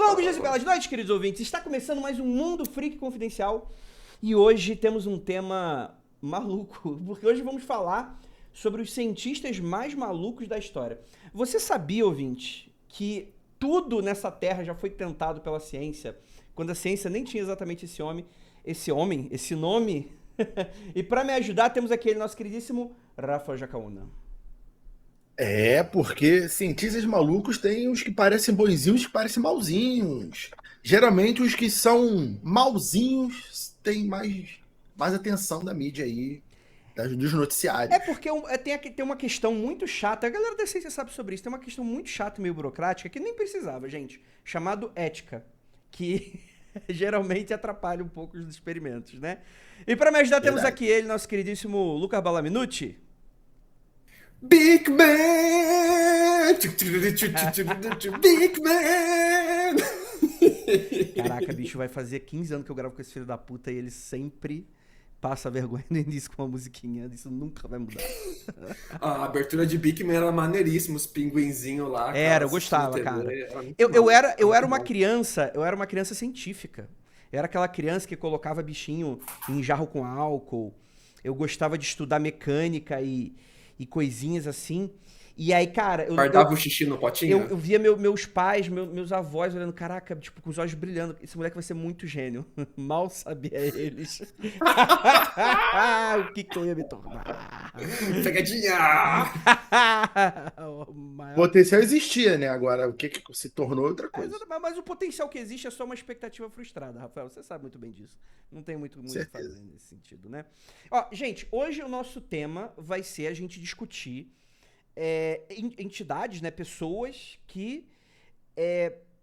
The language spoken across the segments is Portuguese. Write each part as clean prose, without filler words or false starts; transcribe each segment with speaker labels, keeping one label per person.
Speaker 1: Bom dias e belas noites, queridos ouvintes. Está começando mais um Mundo Freak Confidencial e hoje temos um tema maluco, porque hoje vamos falar sobre os cientistas mais malucos da história. Você sabia, ouvinte, que tudo nessa Terra já foi tentado pela ciência, quando a ciência nem tinha exatamente esse nome? E para me ajudar, temos aqui ele, nosso queridíssimo Rafael Jacaúna.
Speaker 2: É, porque cientistas malucos tem os que parecem bonzinhos e os que parecem malzinhos. Geralmente os que são malzinhos têm mais atenção da mídia aí, dos
Speaker 1: É
Speaker 2: noticiários.
Speaker 1: porque tem uma questão muito chata, a galera da ciência sabe sobre isso, tem uma questão muito chata, meio burocrática, que nem precisava, gente, chamado ética, que geralmente atrapalha um pouco os experimentos, né? E para me ajudar temos
Speaker 2: Verdade.
Speaker 1: aqui ele, nosso queridíssimo Lucas Balaminuti.
Speaker 2: Big Man! Big Man!
Speaker 1: Caraca, bicho, vai fazer 15 anos que eu gravo com esse filho da puta e ele sempre passa vergonha no início com uma musiquinha, isso nunca vai mudar.
Speaker 3: A abertura de Big Man era maneiríssima, os pinguinzinhos lá,
Speaker 1: Era,
Speaker 3: cara,
Speaker 1: eu
Speaker 3: assistindo
Speaker 1: gostava,
Speaker 3: TV,
Speaker 1: cara.
Speaker 3: era muito
Speaker 1: Eu, eu
Speaker 3: bom,
Speaker 1: era,
Speaker 3: era
Speaker 1: eu era
Speaker 3: muito
Speaker 1: uma
Speaker 3: bom.
Speaker 1: criança, eu era uma criança científica. Eu era aquela criança que colocava bichinho em jarro com álcool. Eu gostava de estudar mecânica e coisinhas assim. E aí, cara,
Speaker 3: Guardava o xixi no
Speaker 1: eu,
Speaker 3: potinho?
Speaker 1: eu via meus pais, meus avós olhando, caraca, tipo, com os olhos brilhando. Esse moleque vai ser muito gênio. Mal sabia eles. O que eu ia me tornar?
Speaker 3: Pegadinha!
Speaker 1: O maior.
Speaker 2: Potencial existia, né? Agora, o que se tornou é outra coisa.
Speaker 1: Mas o potencial que existe é só uma expectativa frustrada, Rafael. Você sabe muito bem disso. Não tem muito o que
Speaker 2: Certeza.
Speaker 1: fazer nesse sentido, né? Ó, gente, hoje o nosso tema vai ser a gente discutir entidades, né? Pessoas que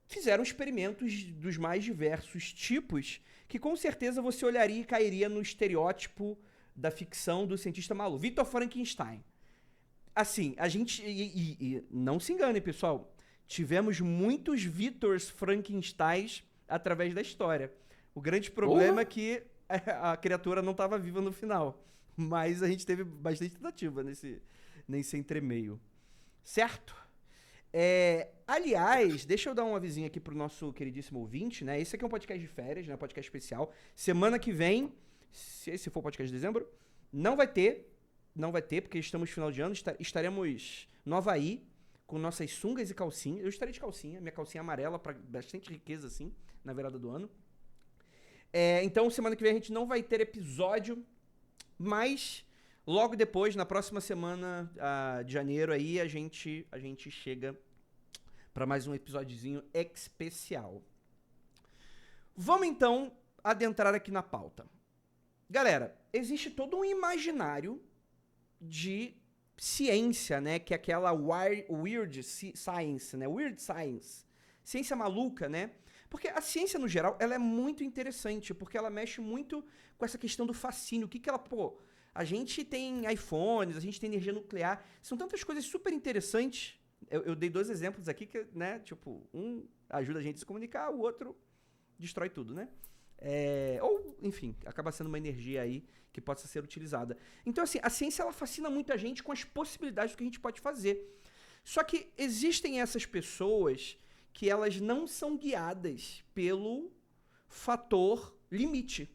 Speaker 1: fizeram experimentos dos mais diversos tipos, que com certeza você olharia e cairia no estereótipo da ficção do cientista maluco. Victor Frankenstein. Assim, a gente. E não se engane, pessoal. Tivemos muitos Victors Frankensteins através da história. O grande problema é
Speaker 3: Porra!
Speaker 1: que a criatura não estava viva no final. Mas a gente teve bastante tentativa nesse entremeio. Certo? Aliás, deixa eu dar um avisinho aqui pro nosso queridíssimo ouvinte, né? Esse aqui é um podcast de férias, né? Podcast especial. Semana que vem, se esse for o podcast de dezembro, não vai ter. Não vai ter, porque estamos no final de ano. Estaremos no Havaí, com nossas sungas e calcinha. Eu estarei de calcinha, minha calcinha amarela, pra bastante riqueza, assim, na virada do ano. Então, semana que vem a gente não vai ter episódio, mas logo depois, na próxima semana de janeiro, aí a gente chega para mais um episódiozinho especial. Vamos então adentrar aqui na pauta. Galera, existe todo um imaginário de ciência, né? Que é aquela weird science, né? Weird science. Ciência maluca, né? Porque a ciência, no geral, ela é muito interessante, porque ela mexe muito com essa questão do fascínio. O que ela, a gente tem iPhones, a gente tem energia nuclear, são tantas coisas super interessantes. Eu dei 2 exemplos aqui que, né, tipo, um ajuda a gente a se comunicar, o outro destrói tudo, né? Ou, enfim, acaba sendo uma energia aí que possa ser utilizada. Então, assim, a ciência, ela fascina muita gente com as possibilidades do que a gente pode fazer. Só que existem essas pessoas que elas não são guiadas pelo fator limite.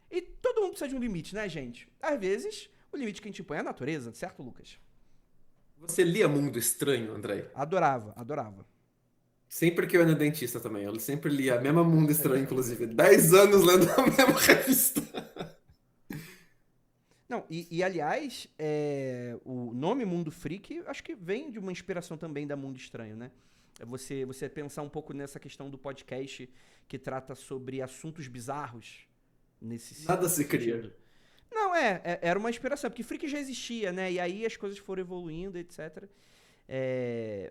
Speaker 1: E todo mundo precisa de um limite, né, gente? Às vezes, o limite que a gente põe é a natureza, certo, Lucas?
Speaker 3: Você lia Mundo Estranho, André?
Speaker 1: Adorava.
Speaker 3: Sempre que eu ia no dentista também, eu sempre lia a mesma Mundo Estranho, inclusive. 10 anos lendo a mesma revista.
Speaker 1: Não, aliás, o nome Mundo Freak, acho que vem de uma inspiração também da Mundo Estranho, né? Você pensar um pouco nessa questão do podcast que trata sobre assuntos bizarros nesse
Speaker 3: Nada se
Speaker 1: sentido.
Speaker 3: cria.
Speaker 1: Não, era uma inspiração, porque Freak já existia, né? E aí as coisas foram evoluindo, etc.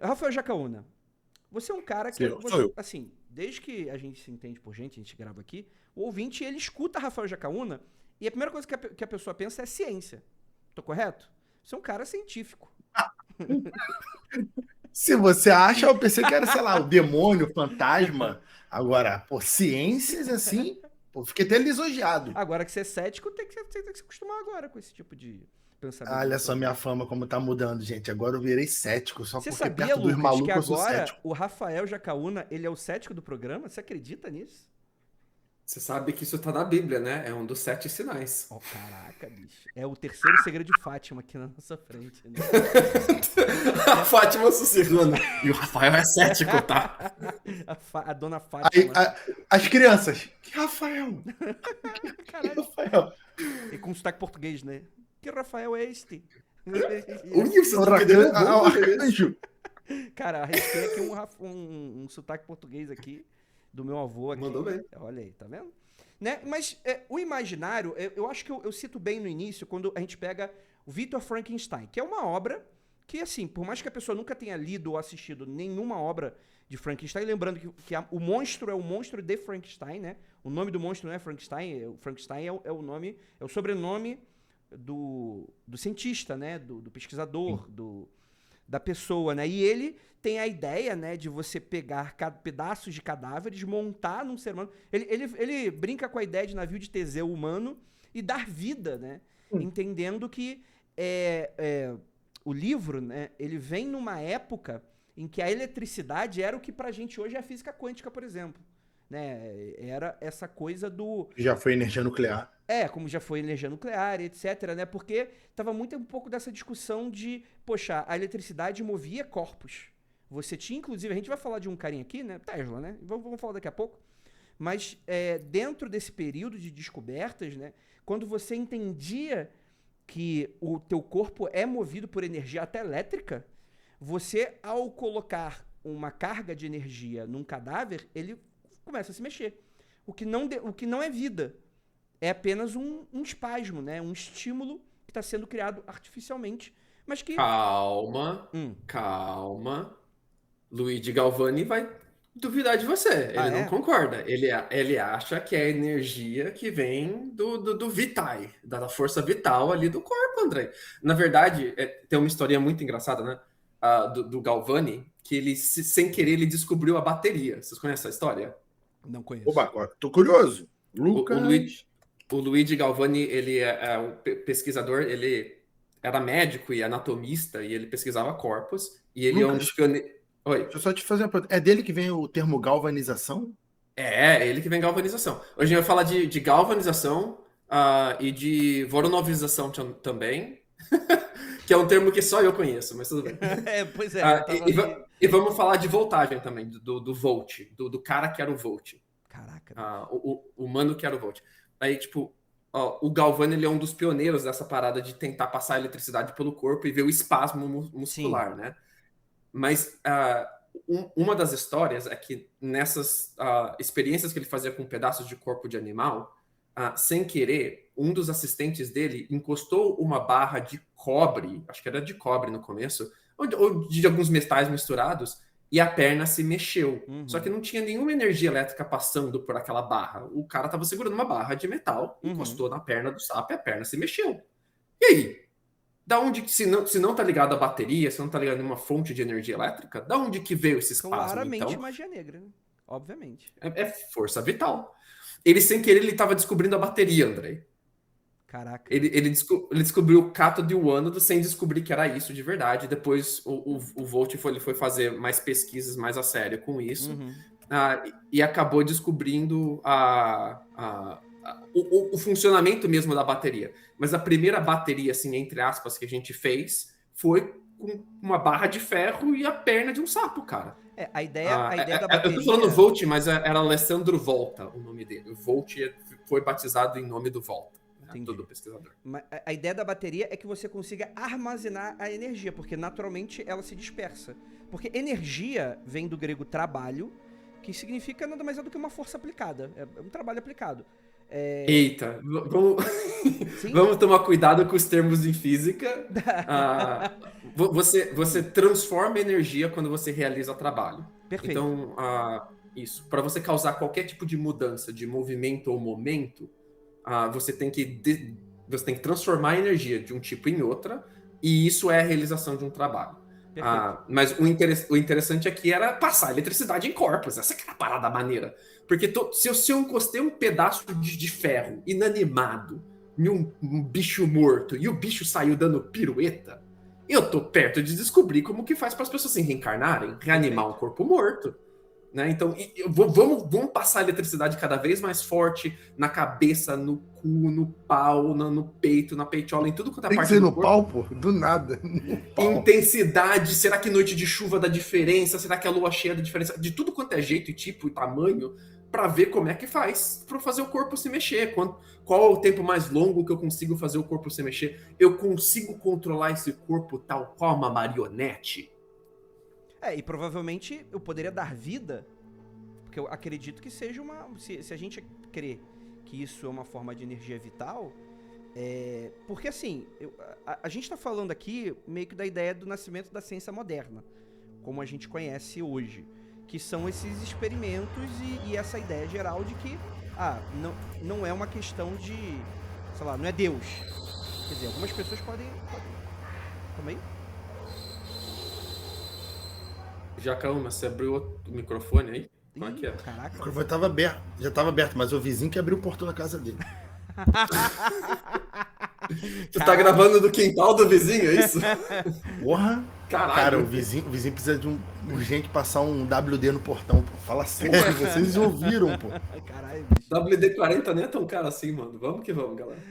Speaker 1: Rafael Jacaúna, você é um cara que,
Speaker 2: Sou eu.
Speaker 1: assim, desde que a gente se entende por gente, a gente grava aqui, o ouvinte, ele escuta Rafael Jacaúna e a primeira coisa que a pessoa pensa é ciência. Tô correto? Você é um cara científico.
Speaker 2: Se você acha, eu pensei que era, sei lá, o demônio, o fantasma. Agora, pô, ciências assim, pô, fiquei até lisonjeado.
Speaker 1: Agora que você é cético, você tem que se acostumar agora com esse tipo de pensamento.
Speaker 2: Olha só minha fama como tá mudando, gente. Agora eu virei cético, só
Speaker 1: Você
Speaker 2: porque
Speaker 1: sabia,
Speaker 2: perto dos
Speaker 1: Lucas, que
Speaker 2: malucos eu sou
Speaker 1: agora
Speaker 2: cético.
Speaker 1: o Rafael Jacaúna, ele é o cético do programa? Você acredita nisso?
Speaker 3: Você sabe que isso tá na Bíblia, né? É um dos 7 sinais.
Speaker 1: Oh, caraca, bicho. É o terceiro segredo de Fátima aqui na nossa frente, né?
Speaker 3: A Fátima sussurrando. E o Rafael é cético, tá?
Speaker 1: A dona
Speaker 2: Aí,
Speaker 1: Fátima.
Speaker 2: as crianças. Que Rafael? Que
Speaker 1: Caralho.
Speaker 2: Rafael?
Speaker 1: E com sotaque português, né? Que Rafael é este?
Speaker 3: Ui, você
Speaker 2: O
Speaker 3: tá querendo
Speaker 2: arcanjo.
Speaker 1: Cara, arrisquei aqui um sotaque português aqui do meu avô aqui.
Speaker 3: Mandou bem.
Speaker 1: Olha aí, tá vendo? Né? Mas o imaginário, eu acho que eu cito bem no início, quando a gente pega o Victor Frankenstein, que é uma obra que, assim, por mais que a pessoa nunca tenha lido ou assistido nenhuma obra de Frankenstein, lembrando que o monstro é o monstro de Frankenstein, né? O nome do monstro não é Frankenstein, o Frankenstein é o nome, é o sobrenome do cientista, né? Do pesquisador, da pessoa, né? E ele tem a ideia, né, de você pegar pedaços de cadáveres, montar num ser humano. Ele brinca com a ideia de navio de Teseu humano e dar vida, né? Entendendo que o livro, né, ele vem numa época em que a eletricidade era o que pra gente hoje é a física quântica, por exemplo. Né? Era essa coisa do...
Speaker 2: Já foi energia nuclear.
Speaker 1: Como já foi energia nuclear, etc, né? Porque tava muito um pouco dessa discussão de, poxa, a eletricidade movia corpos. Você tinha, inclusive, a gente vai falar de um carinha aqui, né? Tesla, né? Vamos falar daqui a pouco. Mas dentro desse período de descobertas, né? Quando você entendia que o teu corpo é movido por energia até elétrica, você, ao colocar uma carga de energia num cadáver, ele começa a se mexer. O que não é vida. É apenas um espasmo, né? Um estímulo que está sendo criado artificialmente, mas que...
Speaker 3: Calma. Luigi Galvani vai duvidar de você. Ele não concorda. Ele acha que é a energia que vem do Vitae, da força vital ali do corpo, André. Na verdade, tem uma historinha muito engraçada, né? Do Galvani, que ele, sem querer, ele descobriu a bateria. Vocês conhecem essa história?
Speaker 1: Não conheço.
Speaker 2: Oba, agora tô curioso. Lucas...
Speaker 3: O Luigi Galvani, ele é um pesquisador, ele era médico e anatomista, e ele pesquisava corpos, e ele é um dos pioneiros... Oi.
Speaker 2: Deixa eu só te fazer uma pergunta. É dele que vem o termo galvanização?
Speaker 3: É ele que vem galvanização. Hoje a gente vai falar de galvanização e de voronovização também, que é um termo que só eu conheço, mas tudo bem.
Speaker 1: Pois é.
Speaker 3: E vamos falar de voltagem também, do volt, do cara que era o volt.
Speaker 1: Caraca.
Speaker 3: O humano que era o volt. Aí, tipo, o Galvani, ele é um dos pioneiros dessa parada de tentar passar a eletricidade pelo corpo e ver o espasmo muscular, né? Mas uma das histórias é que nessas experiências que ele fazia com pedaços de corpo de animal, sem querer, um dos assistentes dele encostou uma barra de cobre, acho que era de cobre no começo, ou de alguns metais misturados, e a perna se mexeu. Só que não tinha nenhuma energia elétrica passando por aquela barra. O cara estava segurando uma barra de metal, encostou na perna do sapo e a perna se mexeu. E aí? Da onde, se não tá ligado à bateria, se não tá ligado a uma fonte de energia elétrica, da onde que veio esse espasmo?
Speaker 1: Claramente
Speaker 3: então?
Speaker 1: Magia negra, né? Obviamente.
Speaker 3: É força vital. Ele, sem querer, ele estava descobrindo a bateria, Andrei.
Speaker 1: Caraca.
Speaker 3: Ele descobriu o cátodo e o ânodo sem descobrir que era isso de verdade. Depois o Volt ele foi fazer mais pesquisas mais a sério com isso. E acabou descobrindo o funcionamento mesmo da bateria. Mas a primeira bateria, assim, entre aspas, que a gente fez foi com uma barra de ferro e a perna de um sapo, cara.
Speaker 1: A ideia da bateria...
Speaker 3: Eu tô falando Volt, mas era Alessandro Volta o nome dele. O Volt foi batizado em nome do Volta. Do pesquisador.
Speaker 1: A ideia da bateria é que você consiga armazenar a energia, porque naturalmente ela se dispersa. Porque energia vem do grego trabalho, que significa nada mais é do que uma força aplicada. É um trabalho aplicado.
Speaker 3: Eita, vamos tomar cuidado com os termos em física. Você transforma energia quando você realiza trabalho.
Speaker 1: Perfeito.
Speaker 3: Então, isso. Para você causar qualquer tipo de mudança de movimento ou momento, você tem que transformar a energia de um tipo em outra, e isso é a realização de um trabalho. Mas o interessante aqui era passar eletricidade em corpos. Essa que era a parada maneira. Porque se eu encostei um pedaço de ferro inanimado em um bicho morto e o bicho saiu dando pirueta, eu tô perto de descobrir como que faz para as pessoas se reencarnarem, reanimar um corpo morto. Né? Então, vamos passar a eletricidade cada vez mais forte na cabeça, no cu, no pau, no peito, na peitiola, em tudo quanto é
Speaker 2: Tem que
Speaker 3: parte
Speaker 2: ser
Speaker 3: do
Speaker 2: no
Speaker 3: corpo.
Speaker 2: pau, pô, do nada.
Speaker 3: Intensidade, será que noite de chuva dá diferença? Será que a lua cheia dá diferença? De tudo quanto é jeito e tipo e tamanho, para ver como é que faz para fazer o corpo se mexer. Qual é o tempo mais longo que eu consigo fazer o corpo se mexer? Eu consigo controlar esse corpo tal qual uma marionete?
Speaker 1: E provavelmente eu poderia dar vida, porque eu acredito que seja uma... Se a gente crer que isso é uma forma de energia vital, porque assim, a gente tá falando aqui meio que da ideia do nascimento da ciência moderna, como a gente conhece hoje, que são esses experimentos e essa ideia geral de que, não é uma questão de, sei lá, não é Deus. Quer dizer, algumas pessoas podem... Calma aí.
Speaker 3: Jacão, mas você abriu o microfone aí? Como é que é?
Speaker 1: Caraca.
Speaker 2: O microfone tava aberto, já tava aberto, mas o vizinho que abriu o portão da casa dele.
Speaker 3: Você tá gravando do quintal do vizinho, é isso?
Speaker 2: Porra!
Speaker 3: Caralho.
Speaker 2: Cara, o vizinho precisa de urgente passar um WD no portão, pô. Fala sério, vocês ouviram, pô.
Speaker 1: Caralho, bicho.
Speaker 3: WD-40 nem é tão caro assim, mano. Vamos que vamos, galera.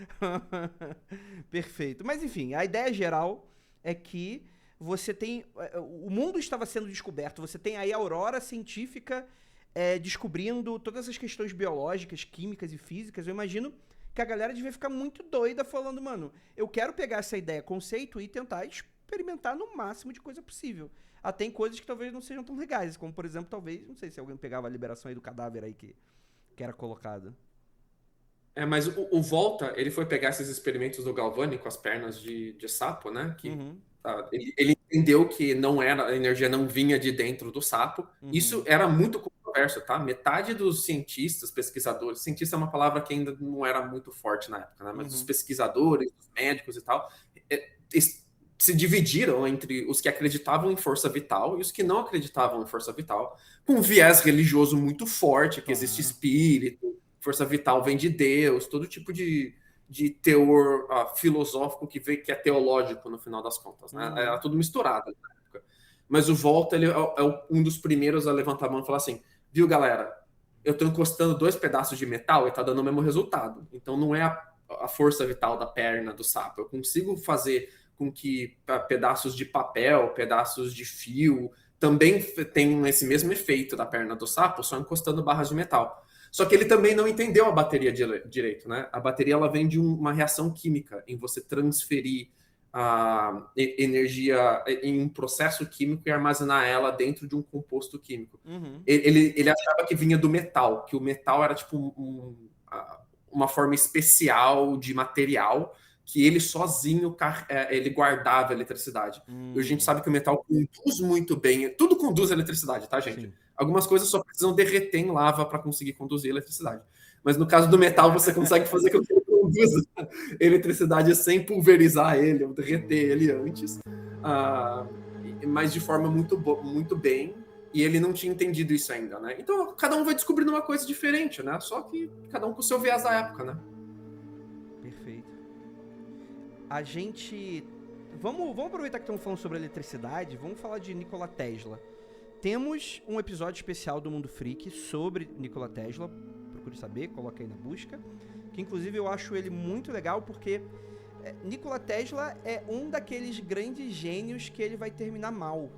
Speaker 1: Perfeito. Mas enfim, a ideia geral é que você tem... O mundo estava sendo descoberto. Você tem aí a aurora científica descobrindo todas as questões biológicas, químicas e físicas. Eu imagino que a galera devia ficar muito doida falando, mano, eu quero pegar essa ideia, conceito, e tentar experimentar no máximo de coisa possível. Até em coisas que talvez não sejam tão legais, como por exemplo, talvez, não sei se alguém pegava a liberação aí do cadáver aí que era colocado.
Speaker 3: Mas o Volta, ele foi pegar esses experimentos do Galvani com as pernas de sapo, né? Que ele entendeu que a energia não vinha de dentro do sapo. Isso era muito controverso, tá? Metade dos cientistas, pesquisadores, cientista é uma palavra que ainda não era muito forte na época, né? Mas os pesquisadores, os médicos e tal, se dividiram entre os que acreditavam em força vital e os que não acreditavam em força vital, com um viés religioso muito forte, que existe espírito, força vital vem de Deus, todo tipo de teor filosófico que é teológico no final das contas, né? Era tudo misturado na época. Mas o Volta, ele é um dos primeiros a levantar a mão e falar assim, viu, galera, eu tô encostando 2 pedaços de metal e tá dando o mesmo resultado. Então não é a força vital da perna do sapo. Eu consigo fazer com que pedaços de papel, pedaços de fio, também tenham esse mesmo efeito da perna do sapo, só encostando barras de metal. Só que ele também não entendeu a bateria direito, né? A bateria, ela vem de uma reação química, em você transferir a energia em um processo químico e armazenar ela dentro de um composto químico. Ele achava que vinha do metal, que o metal era tipo uma forma especial de material que ele sozinho ele guardava a eletricidade. E a gente sabe que o metal conduz muito bem. Tudo conduz a eletricidade, tá, gente? Sim. Algumas coisas só precisam derreter em lava para conseguir conduzir a eletricidade. Mas no caso do metal, você consegue fazer com que ele conduza a eletricidade sem pulverizar ele, ou derreter ele antes. Mas de forma muito bem. E ele não tinha entendido isso ainda, né? Então, cada um vai descobrindo uma coisa diferente, né? Só que cada um com o seu viés da época, né?
Speaker 1: Perfeito. A gente... Vamos aproveitar que estamos falando sobre eletricidade, vamos falar de Nikola Tesla. Temos um episódio especial do Mundo Freak sobre Nikola Tesla, procure saber, coloca aí na busca, que inclusive eu acho ele muito legal porque Nikola Tesla é um daqueles grandes gênios que ele vai terminar mal.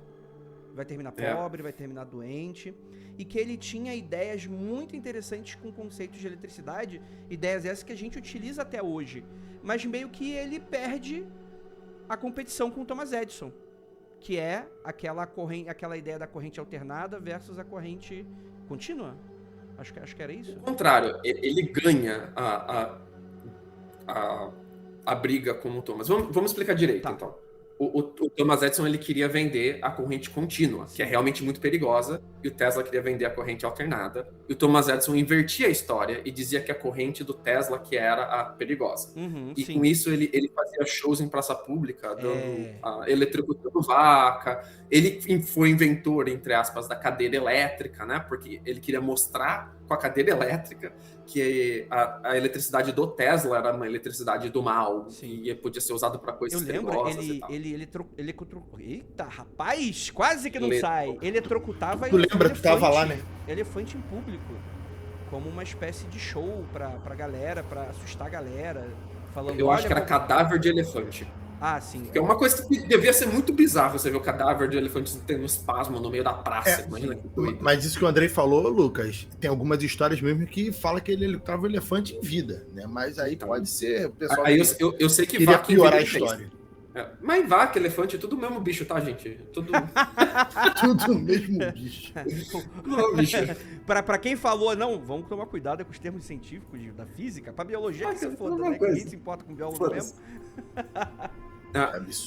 Speaker 1: Vai terminar pobre, vai terminar doente, e que ele tinha ideias muito interessantes com conceitos de eletricidade, ideias essas que a gente utiliza até hoje, mas meio que ele perde a competição com o Thomas Edison, que é aquela ideia da corrente alternada versus a corrente contínua. Acho que era isso.
Speaker 3: Ao contrário, ele ganha a briga com o Thomas. Vamos explicar direito, então. O Thomas Edison ele queria vender a corrente contínua, que é realmente muito perigosa, e o Tesla queria vender a corrente alternada. E o Thomas Edison invertia a história e dizia que a corrente do Tesla que era a perigosa. E
Speaker 1: sim.
Speaker 3: com isso ele fazia shows em praça pública, eletrocutando vaca. Ele foi inventor, entre aspas, da cadeira elétrica, né? Porque ele queria mostrar com a cadeira elétrica que a eletricidade do Tesla era uma eletricidade do mal,
Speaker 1: Sim.
Speaker 3: e podia ser usada para coisas
Speaker 1: Eu lembro,
Speaker 3: perigosas e tal.
Speaker 1: Eita, rapaz, quase que não sai. Ele eletrocutava
Speaker 2: Tu lembra que tava lá, né?
Speaker 1: elefante em público, como uma espécie de show pra galera, pra assustar a galera, falando...
Speaker 3: Eu acho que era cadáver de elefante.
Speaker 1: Ah, sim.
Speaker 3: Que é uma coisa que devia ser muito bizarro você ver o cadáver de elefante tendo um espasmo no meio da praça. Imagina que doido.
Speaker 2: Mas isso que o Andrei falou, Lucas, tem algumas histórias mesmo que fala que ele tava o elefante em vida, né? Mas aí pode ser o pessoal
Speaker 3: aí eu sei que
Speaker 2: queria
Speaker 3: vaca
Speaker 2: piorar a história.
Speaker 3: Mas vaca, elefante, tudo o mesmo bicho, tá, gente? Tudo
Speaker 2: Tudo o mesmo bicho.
Speaker 3: bicho.
Speaker 1: Pra quem falou, não, vamos tomar cuidado com os termos científicos da física, pra biologia que se foda, né? Que ninguém se importa com biólogo mesmo.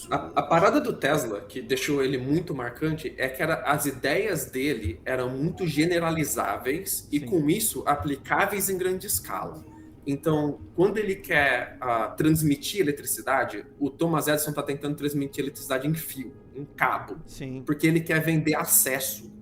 Speaker 3: A parada do Tesla, que deixou ele muito marcante, é que as ideias dele eram muito generalizáveis e, com isso, aplicáveis em grande escala. Então, quando ele quer transmitir eletricidade, o Thomas Edison está tentando transmitir eletricidade em fio, em cabo, porque ele quer vender acesso.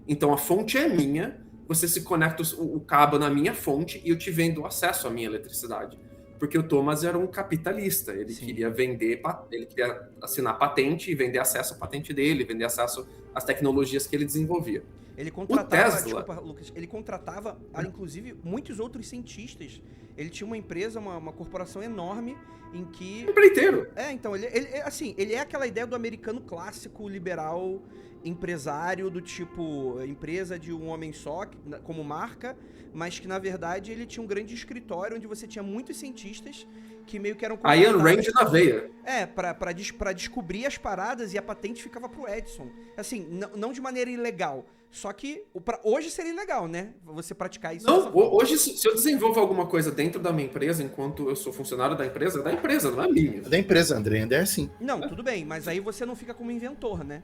Speaker 3: Então, a fonte é minha, você se conecta o cabo na minha fonte e eu te vendo acesso à minha eletricidade. Porque o Thomas era um capitalista, ele queria vender, ele queria assinar patente e vender acesso à patente dele, vender acesso às tecnologias que ele desenvolvia.
Speaker 1: Ele contratava,
Speaker 3: Tesla...
Speaker 1: desculpa, Lucas, ele contratava, inclusive, muitos outros cientistas. Ele tinha uma empresa, uma corporação enorme em que...
Speaker 3: Empreiteiro.
Speaker 1: Então, ele é aquela ideia do americano clássico, liberal, empresário, do tipo, empresa de um homem só, como marca, mas que, na verdade, ele tinha um grande escritório onde você tinha muitos cientistas que meio que eram...
Speaker 3: A Ayn Rand na veia.
Speaker 1: Pra descobrir as paradas, e a patente ficava pro Edison. Assim, não de maneira ilegal. Só que hoje seria ilegal, né? Você praticar isso.
Speaker 3: Não, hoje, se eu desenvolvo alguma coisa dentro da minha empresa, enquanto eu sou funcionário da empresa, não é minha.
Speaker 2: É da empresa, André, ainda é assim.
Speaker 1: Não, tudo bem, mas aí você não fica como inventor, né?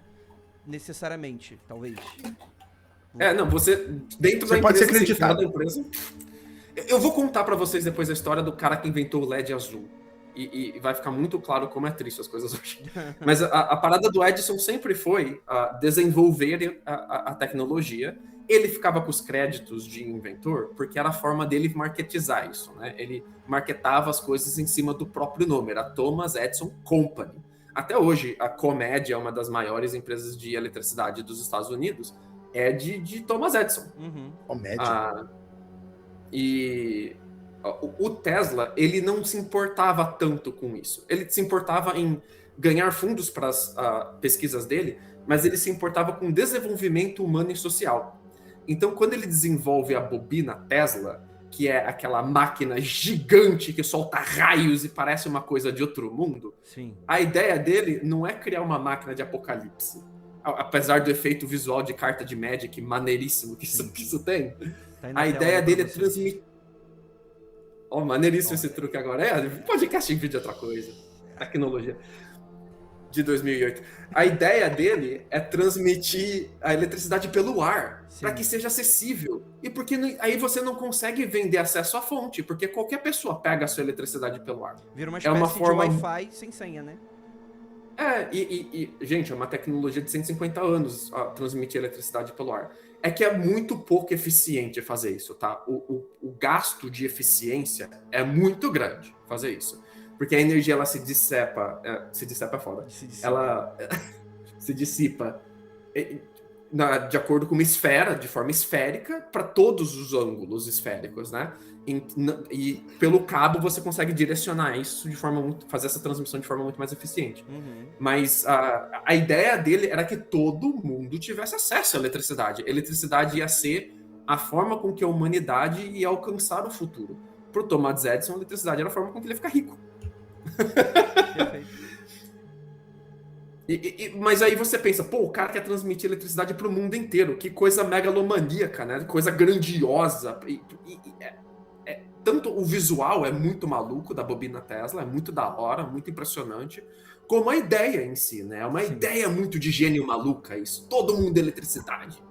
Speaker 1: Necessariamente, talvez.
Speaker 3: Não, você dentro da empresa,
Speaker 2: pode ser acreditado.
Speaker 3: Da empresa. Eu vou contar pra vocês depois a história do cara que inventou o LED azul. E vai ficar muito claro como é triste as coisas hoje. Mas a parada do Edison sempre foi desenvolver a tecnologia. Ele ficava com os créditos de inventor porque era a forma dele marketizar isso, né? Ele marketava as coisas em cima do próprio nome, era Thomas Edison Company. Até hoje, a ComEd é uma das maiores empresas de eletricidade dos Estados Unidos, é de Thomas Edison.
Speaker 2: ComEd?
Speaker 3: E o Tesla, ele não se importava tanto com isso. Ele se importava em ganhar fundos para as pesquisas dele, mas ele se importava com desenvolvimento humano e social. Então, quando ele desenvolve a bobina Tesla, que é aquela máquina gigante que solta raios e parece uma coisa de outro mundo, a ideia dele não é criar uma máquina de apocalipse. Apesar do efeito visual de carta de Magic maneiríssimo que isso tem, a ideia dele é transmitir... maneiríssimo esse truque agora. Podcast em vídeo é outra coisa. Tecnologia. De 2008. A ideia dele é transmitir a eletricidade pelo ar, para que seja acessível. E porque aí você não consegue vender acesso à fonte, porque qualquer pessoa pega a sua eletricidade pelo ar.
Speaker 1: Vira uma espécie de Wi-Fi sem senha, né?
Speaker 3: Gente, é uma tecnologia de 150 anos a transmitir eletricidade pelo ar. É que é muito pouco eficiente fazer isso, tá? O gasto de eficiência é muito grande fazer isso. Porque a energia, ela se dissipa. Se dissipa é foda. Ela se dissipa de acordo com uma esfera, de forma esférica, para todos os ângulos esféricos, né? E pelo cabo você consegue direcionar isso de forma fazer essa transmissão de forma muito mais eficiente. Mas a ideia dele era que todo mundo tivesse acesso à eletricidade. A eletricidade ia ser a forma com que a humanidade ia alcançar o futuro. Para o Thomas Edison, a eletricidade era a forma com que ele ia ficar rico. Mas aí você pensa, o cara quer transmitir eletricidade para o mundo inteiro. Que coisa megalomaníaca, né? Coisa grandiosa. Tanto o visual é muito maluco da bobina Tesla, é muito da hora, muito impressionante. como a ideia em si, né? É uma ideia muito de gênio maluca isso. Todo mundo é eletricidade.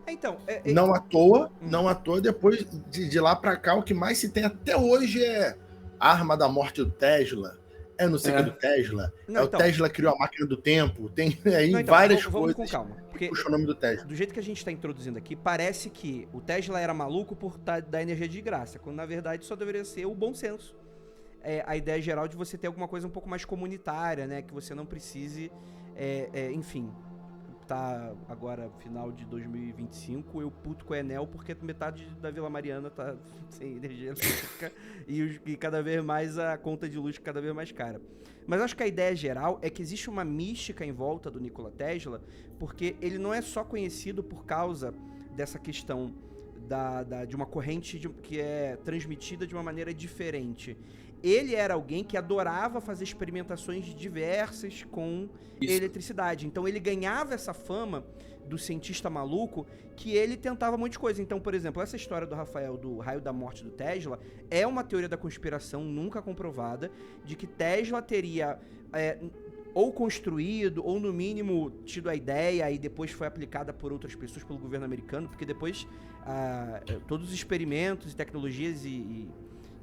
Speaker 1: Então,
Speaker 2: Não à toa, depois de lá pra cá, o que mais se tem até hoje é a arma da morte do Tesla. É não sei o que do Tesla.
Speaker 1: Não,
Speaker 2: o Tesla criou a máquina do tempo. Tem aí várias coisas.
Speaker 1: Vamos com calma. Porque
Speaker 2: puxa o nome do Tesla.
Speaker 1: Do jeito que a gente está introduzindo aqui, parece que o Tesla era maluco por dar energia de graça, quando na verdade só deveria ser o bom senso. A ideia geral de você ter alguma coisa um pouco mais comunitária, né? Que você não precise, enfim, tá agora final de 2025, eu puto com a Enel porque metade da Vila Mariana tá sem energia elétrica e cada vez mais a conta de luz cada vez mais cara. Mas acho que a ideia geral é que existe uma mística em volta do Nikola Tesla, porque ele não é só conhecido por causa dessa questão de uma corrente que é transmitida de uma maneira diferente. Ele era alguém que adorava fazer experimentações diversas com eletricidade. Então ele ganhava essa fama do cientista maluco que ele tentava um monte de coisa. Então, por exemplo, essa história do Rafael do raio da morte do Tesla é uma teoria da conspiração nunca comprovada de que Tesla teria ou construído, ou no mínimo tido a ideia e depois foi aplicada por outras pessoas, pelo governo americano, porque depois todos os experimentos e tecnologias e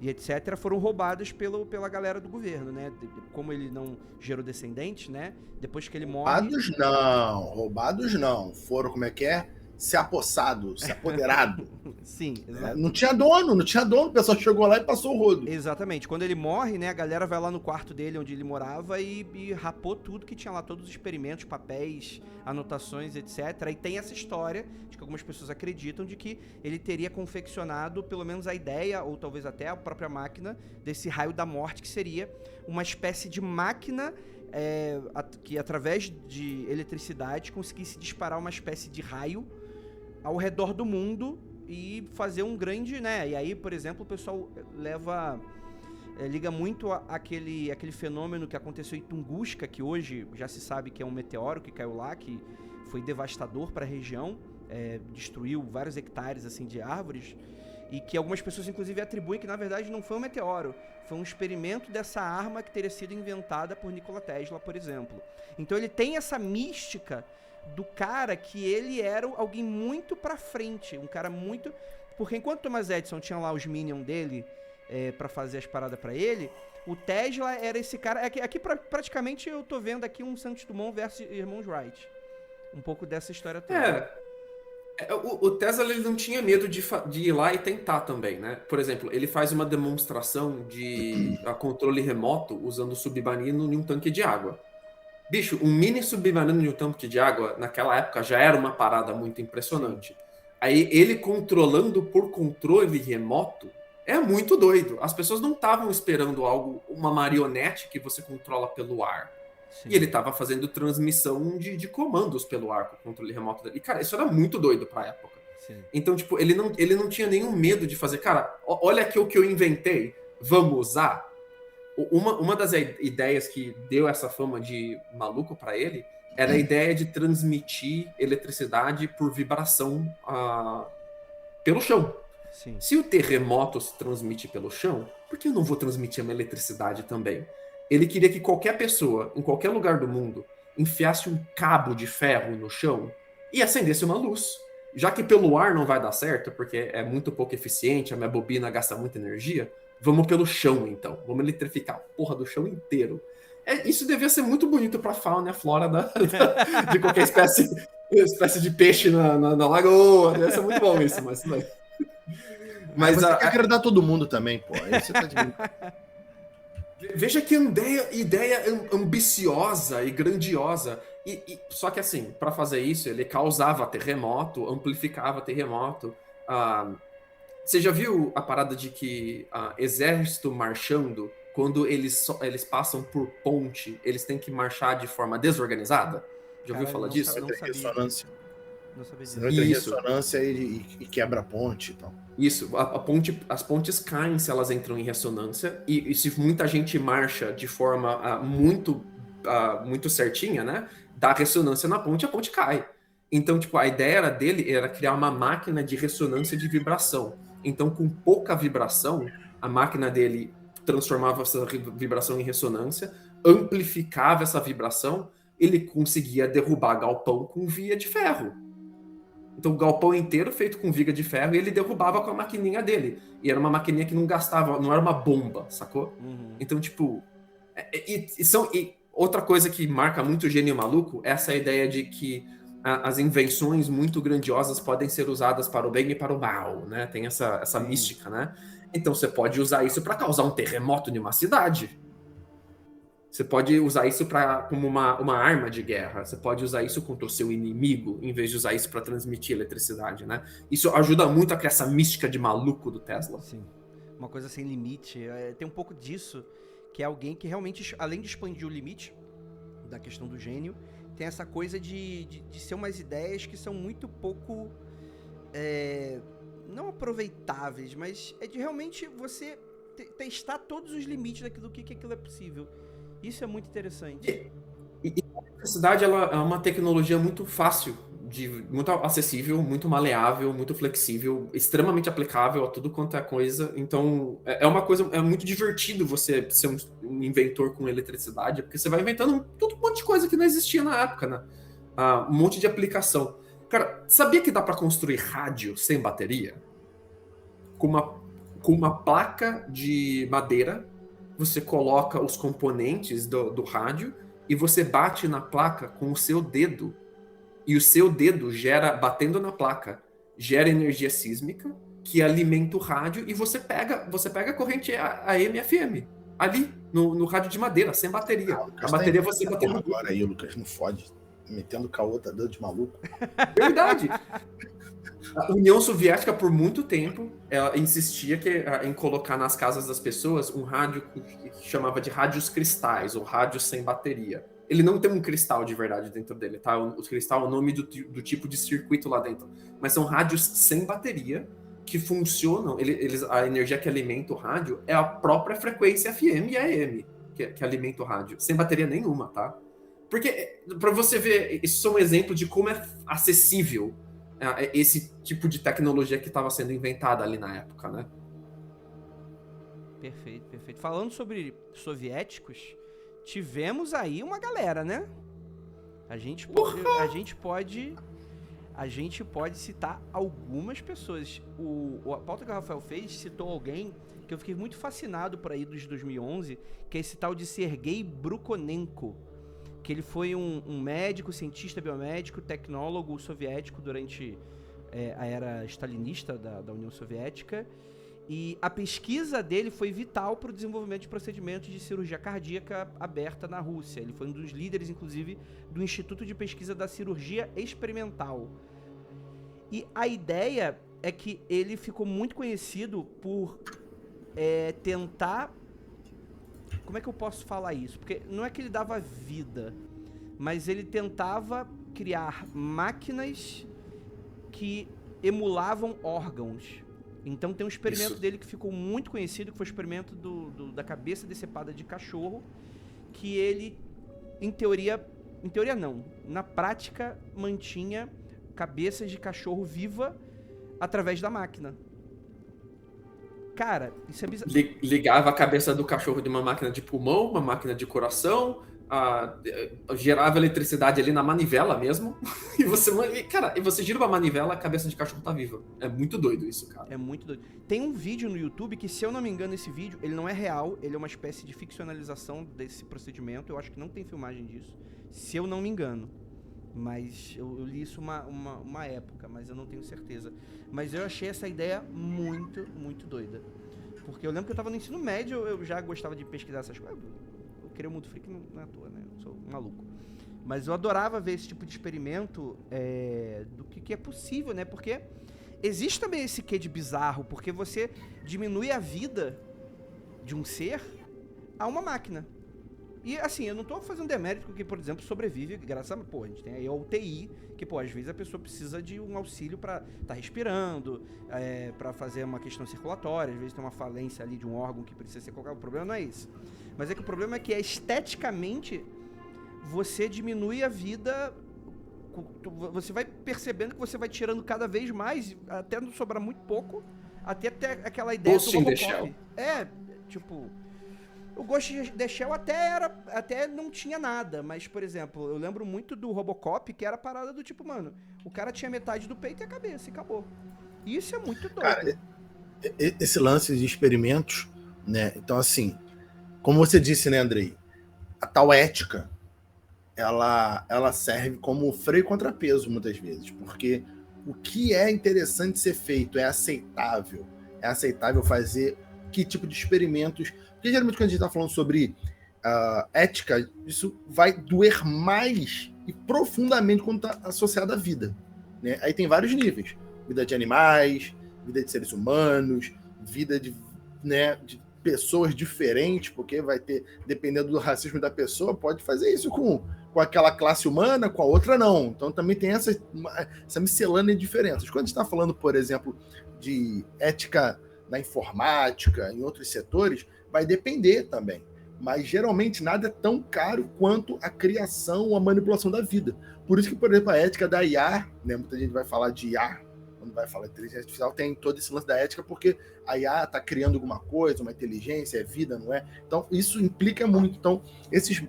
Speaker 1: etc. foram roubados pela galera do governo, né? Como ele não gerou descendentes, né? Depois que ele morre...
Speaker 2: Roubados não. Foram, como é que é? Se apossado, se apoderado.
Speaker 1: Sim, exato.
Speaker 2: Não tinha dono, o pessoal chegou lá e passou o rodo.
Speaker 1: Exatamente. Quando ele morre, né, a galera vai lá no quarto dele, onde ele morava, e rapou tudo que tinha lá, todos os experimentos, papéis, anotações, etc. E tem essa história, de que algumas pessoas acreditam, de que ele teria confeccionado pelo menos a ideia, ou talvez até a própria máquina, desse raio da morte, que seria uma espécie de máquina que, através de eletricidade, conseguisse disparar uma espécie de raio ao redor do mundo e fazer um grande, né? E aí, por exemplo, o pessoal liga muito aquele fenômeno que aconteceu em Tunguska, que hoje já se sabe que é um meteoro que caiu lá, que foi devastador para a região, destruiu vários hectares assim de árvores, e que algumas pessoas inclusive atribuem que na verdade não foi um meteoro, foi um experimento dessa arma que teria sido inventada por Nikola Tesla, por exemplo. Então ele tem essa mística do cara que ele era alguém muito pra frente, um cara muito... Porque enquanto Thomas Edison tinha lá os Minions dele pra fazer as paradas pra ele, o Tesla era esse cara... Aqui praticamente eu tô vendo aqui um Santos Dumont versus Irmãos Wright. Um pouco dessa história toda.
Speaker 3: O Tesla ele não tinha medo de ir lá e tentar também, né? Por exemplo, ele faz uma demonstração de controle remoto usando submarino em um tanque de água. Bicho, um mini submarino em um tanque de água, naquela época, já era uma parada muito impressionante. Aí, ele controlando por controle remoto, é muito doido. As pessoas não estavam esperando uma marionete que você controla pelo ar. Sim. E ele estava fazendo transmissão de comandos pelo ar com o controle remoto dele. E, cara, isso era muito doido pra época. Sim. Então, tipo, ele não tinha nenhum medo de fazer, cara, olha aqui o que eu inventei, vamos usar? Uma das ideias que deu essa fama de maluco para ele era a ideia de transmitir eletricidade por vibração pelo chão. Sim. Se o terremoto se transmite pelo chão, por que eu não vou transmitir uma eletricidade também? Ele queria que qualquer pessoa, em qualquer lugar do mundo, enfiasse um cabo de ferro no chão e acendesse uma luz. Já que pelo ar não vai dar certo, porque é muito pouco eficiente, a minha bobina gasta muita energia, vamos pelo chão, então. Vamos eletrificar a porra do chão inteiro. Isso devia ser muito bonito pra fauna e a flora de qualquer espécie de peixe na lagoa. Deve ser muito bom isso, mas não.
Speaker 2: Mas você quer agradar todo mundo também, pô. Aí você tá
Speaker 3: Veja que ideia ambiciosa e grandiosa. Só que assim, para fazer isso, ele causava terremoto, amplificava terremoto. Você já viu a parada de que exército marchando, quando eles passam por ponte, eles têm que marchar de forma desorganizada? Já ouviu falar disso?
Speaker 2: Não sabia. Ressonância.
Speaker 1: Não sabia disso.
Speaker 2: Senão entra em ressonância e quebra a ponte e tal.
Speaker 3: Isso, as pontes caem se elas entram em ressonância, e se muita gente marcha de forma muito certinha, né, dá ressonância na ponte, a ponte cai. Então, tipo, a ideia dele era criar uma máquina de ressonância de vibração. Então, com pouca vibração, a máquina dele transformava essa vibração em ressonância, amplificava essa vibração, ele conseguia derrubar galpão com via de ferro. Então o galpão inteiro feito com viga de ferro e ele derrubava com a maquininha dele. E era uma maquininha que não gastava, não era uma bomba, sacou? Então, tipo... outra coisa que marca muito o gênio maluco é essa ideia de que as invenções muito grandiosas podem ser usadas para o bem e para o mal, né? Tem essa mística, né? Então você pode usar isso para causar um terremoto em uma cidade. Você pode usar isso como uma arma de guerra. Você pode usar isso contra o seu inimigo, em vez de usar isso para transmitir eletricidade, né? Isso ajuda muito a criar essa mística de maluco do Tesla.
Speaker 1: Sim. Uma coisa sem limite. Tem um pouco disso, que é alguém que realmente, além de expandir o limite da questão do gênio, tem essa coisa de ser umas ideias que são muito pouco... não aproveitáveis, mas é de realmente você testar todos os limites daquilo que aquilo é possível. Isso é muito interessante.
Speaker 3: E a eletricidade, ela é uma tecnologia muito fácil, muito acessível, muito maleável, muito flexível, extremamente aplicável a tudo quanto é coisa. Então, é uma coisa, é muito divertido você ser um inventor com eletricidade, porque você vai inventando um monte de coisa que não existia na época, né? Um monte de aplicação. Cara, sabia que dá para construir rádio sem bateria? Com uma placa de madeira, você coloca os componentes do rádio e você bate na placa com o seu dedo. E o seu dedo batendo na placa, gera energia sísmica que alimenta o rádio e você pega a corrente AM e FM ali no rádio de madeira, sem bateria. A bateria você batendo
Speaker 2: agora aí, Lucas, não fode. Metendo caô, tá dando de maluco.
Speaker 3: Verdade. A União Soviética, por muito tempo, ela insistia em colocar nas casas das pessoas um rádio que chamava de rádios cristais, ou rádios sem bateria. Ele não tem um cristal de verdade dentro dele, tá? O cristal é o nome do tipo de circuito lá dentro. Mas são rádios sem bateria que funcionam, a energia que alimenta o rádio é a própria frequência FM e AM que alimenta o rádio, sem bateria nenhuma, tá? Porque, para você ver, isso é um exemplo de como é acessível esse tipo de tecnologia que estava sendo inventada ali na época, né?
Speaker 1: Perfeito, perfeito. Falando sobre soviéticos, tivemos aí uma galera, né? A gente pode citar algumas pessoas. A pauta que o Rafael fez citou alguém que eu fiquei muito fascinado por aí dos 2011, que é esse tal de Sergei Brukhonenko, que ele foi um médico, cientista biomédico, tecnólogo soviético durante a era stalinista da União Soviética, e a pesquisa dele foi vital para o desenvolvimento de procedimentos de cirurgia cardíaca aberta na Rússia. Ele foi um dos líderes, inclusive, do Instituto de Pesquisa da Cirurgia Experimental. E a ideia é que ele ficou muito conhecido por tentar... Como é que eu posso falar isso? Porque não é que ele dava vida, mas ele tentava criar máquinas que emulavam órgãos. Então tem um experimento dele que ficou muito conhecido, que foi o experimento da cabeça decepada de cachorro, que ele, em teoria não, na prática mantinha cabeças de cachorro viva através da máquina. Cara, isso é bizarro.
Speaker 3: Ligava a cabeça do cachorro de uma máquina de pulmão, uma máquina de coração, gerava eletricidade ali na manivela mesmo. E você gira uma manivela, a cabeça de cachorro tá viva. É muito doido isso, cara.
Speaker 1: É muito doido. Tem um vídeo no YouTube que, se eu não me engano, esse vídeo, ele não é real, ele é uma espécie de ficcionalização desse procedimento. Eu acho que não tem filmagem disso, se eu não me engano. Mas eu li isso uma época, mas eu não tenho certeza. Mas eu achei essa ideia muito, muito doida. Porque eu lembro que eu tava no ensino médio, eu já gostava de pesquisar essas coisas. Eu queria o Mundo Freak, não é à toa, né? Eu sou maluco. Mas eu adorava ver esse tipo de experimento do que é possível, né? Porque existe também esse quê de bizarro, porque você diminui a vida de um ser a uma máquina. E assim, eu não tô fazendo demérito que, por exemplo, sobrevive graças a... Pô, a gente tem aí a UTI, que, pô, às vezes a pessoa precisa de um auxílio pra tá respirando, pra fazer uma questão circulatória, às vezes tem uma falência ali de um órgão que precisa ser colocado. O problema não é esse. Mas é que o problema é que esteticamente você diminui a vida, você vai percebendo que você vai tirando cada vez mais, até não sobrar muito pouco, até aquela ideia
Speaker 3: do Robocop.
Speaker 1: tipo... O Ghost in the Shell até não tinha nada, mas, por exemplo, eu lembro muito do Robocop, que era a parada do tipo, mano, o cara tinha metade do peito e a cabeça, e acabou. Isso é muito doido.
Speaker 2: Cara, esse lance de experimentos, né? Então, assim, como você disse, né, Andrei? A tal ética, ela serve como freio e contrapeso, muitas vezes, porque o que é interessante ser feito é aceitável fazer que tipo de experimentos. Porque geralmente quando a gente está falando sobre ética, isso vai doer mais e profundamente quando está associado à vida, né? Aí tem vários níveis: vida de animais, vida de seres humanos, vida de pessoas diferentes, porque vai ter, dependendo do racismo da pessoa, pode fazer isso com aquela classe humana, com a outra não. Então também tem essa miscelânea de diferenças. Quando a gente está falando, por exemplo, de ética na informática, em outros setores, vai depender também. Mas geralmente nada é tão caro quanto a criação ou a manipulação da vida. Por isso que, por exemplo, a ética da IA, né, muita gente vai falar de IA, quando vai falar de inteligência artificial, tem todo esse lance da ética, porque a IA está criando alguma coisa, uma inteligência, é vida, não é? Então, isso implica muito. Então, esses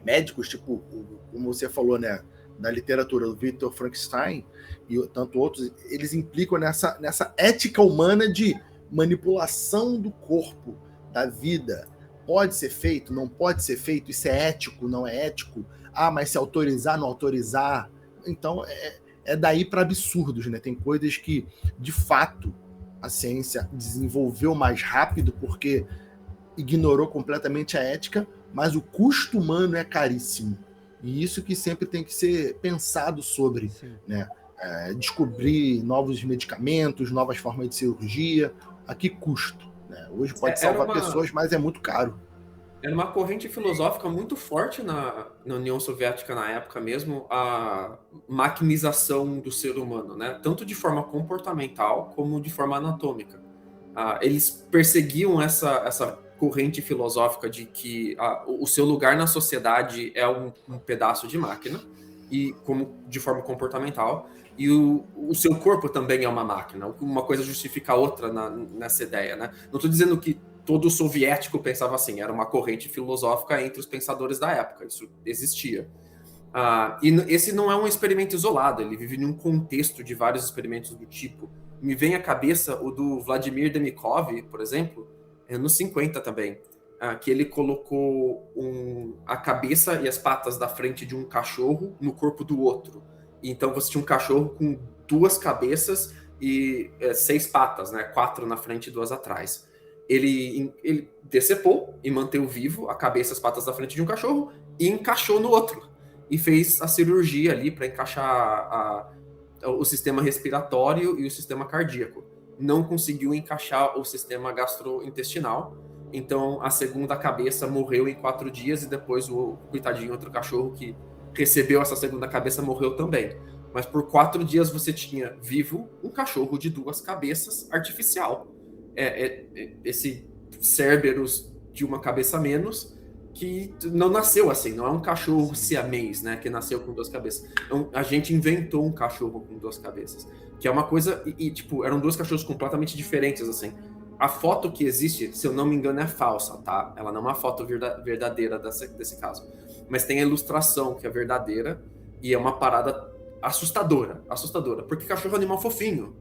Speaker 2: médicos, tipo, como você falou, né, da literatura do Victor Frankenstein e tanto outros, eles implicam nessa ética humana de manipulação do corpo, da vida. Pode ser feito, não pode ser feito, isso é ético, não é ético? Ah, mas se autorizar, não autorizar? Então, é daí para absurdos, né? Tem coisas que, de fato, a ciência desenvolveu mais rápido porque ignorou completamente a ética, mas o custo humano é caríssimo. E isso que sempre tem que ser pensado sobre, né? Descobrir novos medicamentos, novas formas de cirurgia, a que custo? Né? Hoje pode salvar pessoas, mas é muito caro.
Speaker 3: Era uma corrente filosófica muito forte na União Soviética na época mesmo, a maquinização do ser humano, né? Tanto de forma comportamental como de forma anatômica. Eles perseguiam essa corrente filosófica de que o seu lugar na sociedade é um pedaço de máquina, e como de forma comportamental, e o seu corpo também é uma máquina. Uma coisa justifica a outra nessa ideia, né? Não estou dizendo que todo soviético pensava assim, era uma corrente filosófica entre os pensadores da época, isso existia. E esse não é um experimento isolado, ele vive num contexto de vários experimentos do tipo. Me vem à cabeça o do Vladimir Demikov, por exemplo, nos 50 também, que ele colocou a cabeça e as patas da frente de um cachorro no corpo do outro. Então você tinha um cachorro com 2 cabeças e 6 patas, né? 4 na frente e 2 atrás. Ele decepou e manteve vivo a cabeça e as patas da frente de um cachorro e encaixou no outro. E fez a cirurgia ali para encaixar o sistema respiratório e o sistema cardíaco. Não conseguiu encaixar o sistema gastrointestinal. Então a segunda cabeça morreu em 4 dias e depois o coitadinho outro cachorro que recebeu essa segunda cabeça morreu também. Mas por 4 dias você tinha vivo um cachorro de 2 cabeças artificial. Esse Cerberus de uma cabeça a menos, que não nasceu assim, não é um cachorro siamês, né, que nasceu com 2 cabeças. Então, a gente inventou um cachorro com 2 cabeças, que é uma coisa, tipo, eram 2 cachorros completamente diferentes, assim. A foto que existe, se eu não me engano, é falsa, tá? Ela não é uma foto verdadeira desse caso. Mas tem a ilustração, que é verdadeira, e é uma parada assustadora, porque cachorro é um animal fofinho.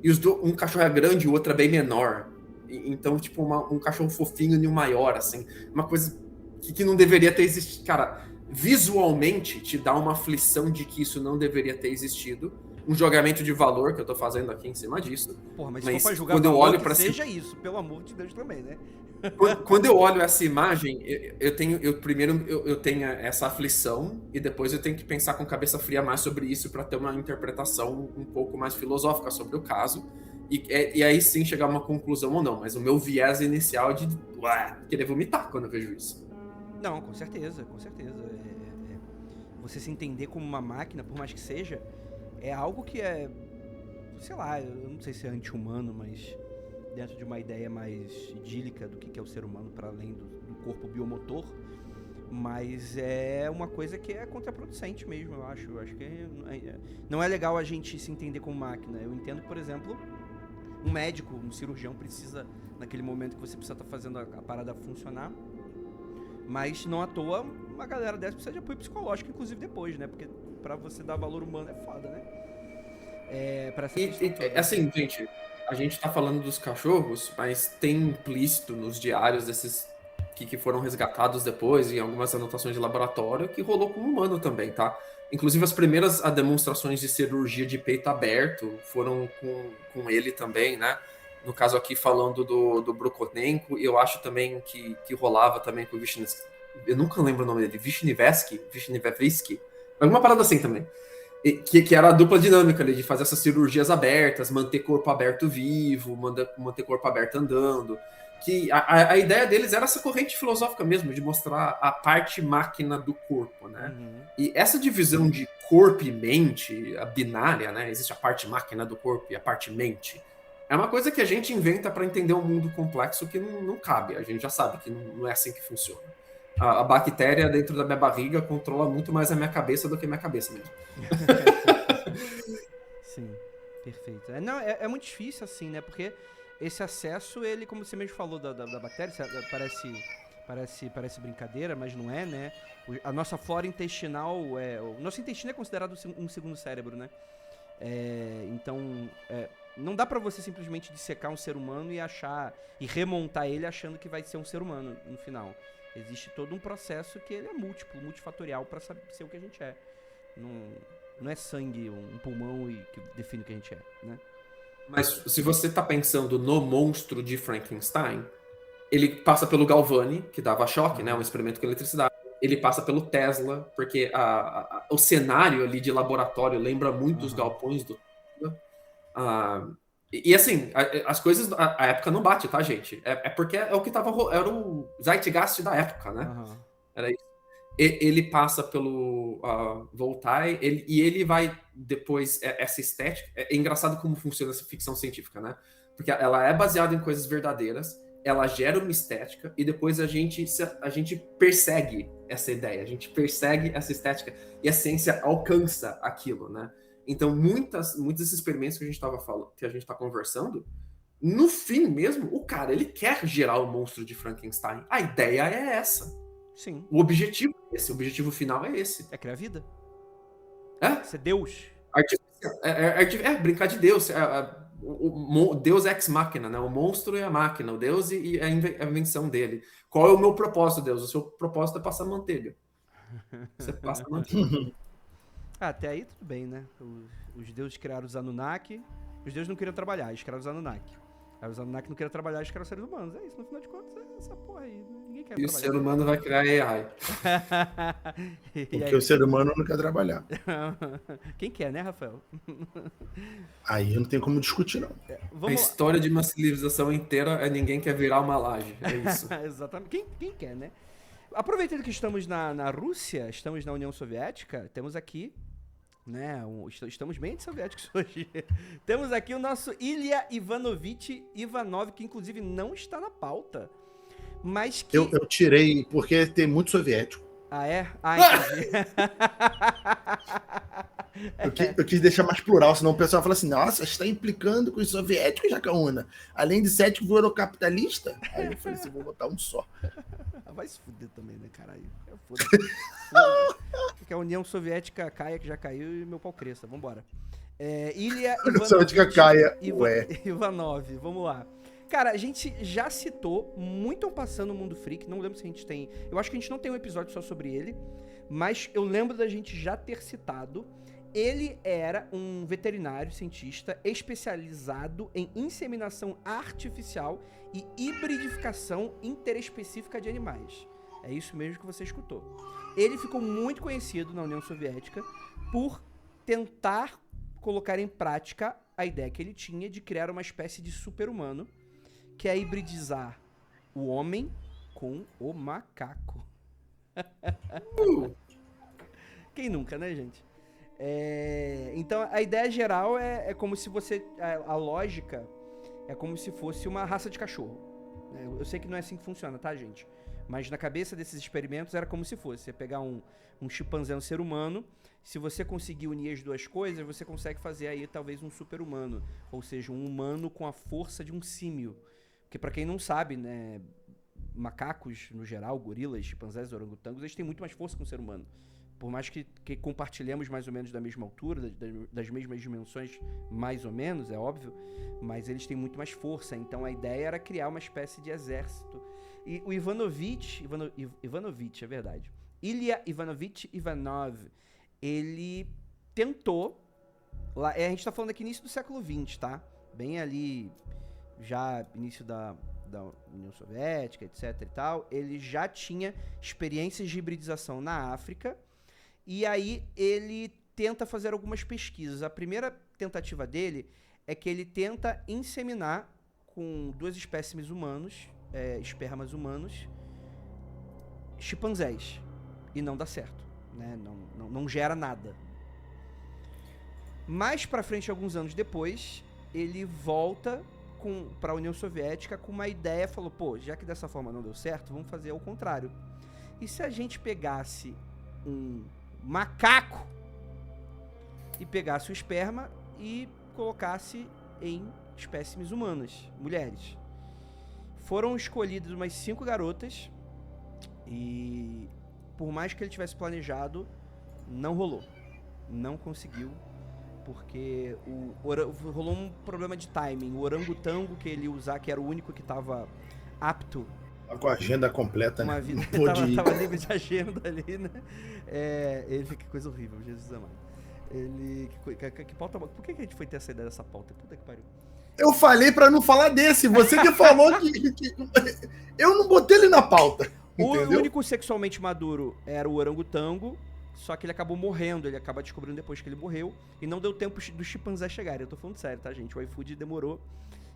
Speaker 3: E um cachorro é grande e o outro é bem menor. Então, tipo, um cachorro fofinho e um maior, assim. Uma coisa que não deveria ter existido. Cara, visualmente te dá uma aflição de que isso não deveria ter existido. Um julgamento de valor que eu tô fazendo aqui em cima disso.
Speaker 1: Porra, mas se for pra julgar
Speaker 3: quando eu
Speaker 1: valor,
Speaker 3: olho
Speaker 1: que
Speaker 3: pra
Speaker 1: seja isso, pelo amor de Deus também, né?
Speaker 3: Quando eu olho essa imagem, primeiro eu tenho essa aflição e depois eu tenho que pensar com cabeça fria mais sobre isso para ter uma interpretação um pouco mais filosófica sobre o caso e aí sim chegar a uma conclusão ou não. Mas o meu viés inicial é de querer vomitar quando eu vejo isso.
Speaker 1: Não, com certeza, com certeza. Você se entender como uma máquina, por mais que seja, é algo que é, sei lá, eu não sei se é anti-humano, mas dentro de uma ideia mais idílica do que é o ser humano para além do corpo biomotor, mas é uma coisa que é contraproducente mesmo, eu acho. Eu acho que não é legal a gente se entender como máquina. Eu entendo que, por exemplo, um médico, um cirurgião precisa naquele momento que você precisa estar fazendo a parada funcionar. Mas não à toa, uma galera dessa precisa de apoio psicológico, inclusive depois, né? Porque pra você dar valor humano é foda, né? Pra essa questão toda.
Speaker 3: Assim, gente, a gente tá falando dos cachorros, mas tem implícito nos diários desses que foram resgatados depois, em algumas anotações de laboratório, que rolou com o humano também, tá? Inclusive, as primeiras demonstrações de cirurgia de peito aberto foram com ele também, né? No caso aqui, falando do Brukhonenko, e eu acho também que rolava também com o Vishnevsky. Eu nunca lembro o nome dele. Vishnevsky. Alguma parada assim também. Que era a dupla dinâmica ali, de fazer essas cirurgias abertas, manter corpo aberto vivo, manter corpo aberto andando. Que a ideia deles era essa corrente filosófica mesmo, de mostrar a parte máquina do corpo, né?
Speaker 1: Uhum.
Speaker 3: E essa divisão de corpo e mente, a binária, né? Existe a parte máquina do corpo e a parte mente. É uma coisa que a gente inventa para entender um mundo complexo que não cabe. A gente já sabe que não é assim que funciona. A bactéria dentro da minha barriga controla muito mais a minha cabeça do que a minha cabeça mesmo.
Speaker 1: Sim, perfeito. É muito difícil assim, né? Porque esse acesso, ele, como você mesmo falou da bactéria, parece brincadeira, mas não é, né? A nossa flora intestinal, o nosso intestino é considerado um segundo cérebro, né? Então, não dá pra você simplesmente dissecar um ser humano e remontar ele achando que vai ser um ser humano no final. Existe todo um processo que ele é multifatorial pra ser o que a gente é. Não é sangue, um pulmão que define o que a gente é, né?
Speaker 3: Mas se você tá pensando no monstro de Frankenstein, ele passa pelo Galvani, que dava choque, né? Um experimento com eletricidade. Ele passa pelo Tesla, porque o cenário ali de laboratório lembra muito os galpões do Tesla. E assim, as coisas, a época não bate, tá, gente? É porque é o que tava, era o zeitgeist da época, né? Era isso. Ele passa pelo Voltaire, e ele vai depois, essa estética, é engraçado como funciona essa ficção científica, né? Porque ela é baseada em coisas verdadeiras, ela gera uma estética, e depois a gente persegue essa ideia, a gente persegue essa estética, e a ciência alcança aquilo, né? Então, muitos desses experimentos que a gente estava falando, que a gente está conversando, no fim mesmo, o cara, ele quer gerar o monstro de Frankenstein. A ideia é essa.
Speaker 1: Sim.
Speaker 3: O objetivo é esse, o objetivo final é esse.
Speaker 1: É criar vida.
Speaker 3: É?
Speaker 1: Ser Deus.
Speaker 3: Brincar de Deus. O Deus ex machina, né? O monstro e a máquina, o Deus e a invenção dele. Qual é o meu propósito, Deus? O seu propósito é passar manteiga. Você passa manteiga.
Speaker 1: Até aí tudo bem, né? Os deuses criaram os Anunnaki. Os deuses não queriam trabalhar, eles criaram os Anunnaki. Aí os Anunnaki não queriam trabalhar, eles criaram os seres humanos. É isso, no final de contas, é essa porra aí. Ninguém quer trabalhar.
Speaker 3: E o ser humano vai criar AI.
Speaker 2: Porque o ser humano não quer trabalhar.
Speaker 1: Quem quer, né, Rafael?
Speaker 2: Aí não tem como discutir, não.
Speaker 3: A história de uma civilização inteira é ninguém quer virar uma laje. É isso.
Speaker 1: Exatamente. Quem quer, né? Aproveitando que estamos na Rússia, estamos na União Soviética, temos aqui, né, estamos bem soviéticos hoje. Temos aqui o nosso Ilya Ivanovich Ivanov, que inclusive não está na pauta, mas que...
Speaker 2: Eu tirei, porque tem muito soviético.
Speaker 1: Ah, é? Entendi.
Speaker 2: Eu quis deixar mais plural, senão o pessoal fala assim, nossa, está implicando com os soviéticos, Jacaúna. Além de cético, virou capitalista? Aí eu falei assim, vou botar um só.
Speaker 1: Vai se fuder também, né, caralho? Foda. Que a União Soviética caia, que já caiu, e meu pau cresça. Vambora. Ilya Ivanov, vamos lá. Cara, a gente já citou muito passando o Mundo Freak, não lembro se a gente tem... Eu acho que a gente não tem um episódio só sobre ele, mas eu lembro da gente já ter citado. Ele era um veterinário cientista especializado em inseminação artificial e hibridificação interespecífica de animais. É isso mesmo que você escutou. Ele ficou muito conhecido na União Soviética por tentar colocar em prática a ideia que ele tinha de criar uma espécie de super-humano, que é hibridizar o homem com o macaco. Quem nunca, né, gente? Então, a ideia geral é como se você... A lógica é como se fosse uma raça de cachorro. Eu sei que não é assim que funciona, tá, gente? Mas na cabeça desses experimentos era como se fosse. Você pegar um chimpanzé, um ser humano, se você conseguir unir as duas coisas, você consegue fazer aí talvez um super-humano. Ou seja, um humano com a força de um símio. Porque pra quem não sabe, né, macacos, no geral, gorilas, chimpanzés, orangotangos, eles têm muito mais força que o ser humano. Por mais que compartilhemos mais ou menos da mesma altura, das mesmas dimensões, mais ou menos, é óbvio, mas eles têm muito mais força. Então a ideia era criar uma espécie de exército. E o Ivanovich, é verdade. Ilya Ivanovich Ivanov, ele tentou, lá, a gente tá falando aqui início do século XX, tá? Bem ali, já início da União Soviética, etc e tal, ele já tinha experiências de hibridização na África, e aí ele tenta fazer algumas pesquisas. A primeira tentativa dele é que ele tenta inseminar com 2 espécimes humanos, espermas humanos, chimpanzés, e não dá certo, né? Não gera nada. Mais pra frente, alguns anos depois, ele volta para a União Soviética com uma ideia, falou, pô, já que dessa forma não deu certo, vamos fazer ao contrário. E se a gente pegasse um macaco e pegasse o esperma e colocasse em espécimes humanas, mulheres? Foram escolhidas umas 5 garotas e por mais que ele tivesse planejado, não rolou. Não conseguiu. Porque rolou um problema de timing. O orangotango que ele ia usar, que era o único que estava apto.
Speaker 2: Com a agenda completa,
Speaker 1: né? Tava livre de agenda ali, né? Que coisa horrível, Jesus amado. Que pauta. Por que a gente foi ter essa ideia dessa pauta? Puta que pariu.
Speaker 2: Eu falei pra não falar desse. Você que falou que eu não botei ele na pauta.
Speaker 1: O único sexualmente maduro era o orangotango. Só que ele acabou morrendo, ele acaba descobrindo depois que ele morreu. E não deu tempo do chimpanzé chegar. Eu tô falando sério, tá, gente? O iFood demorou.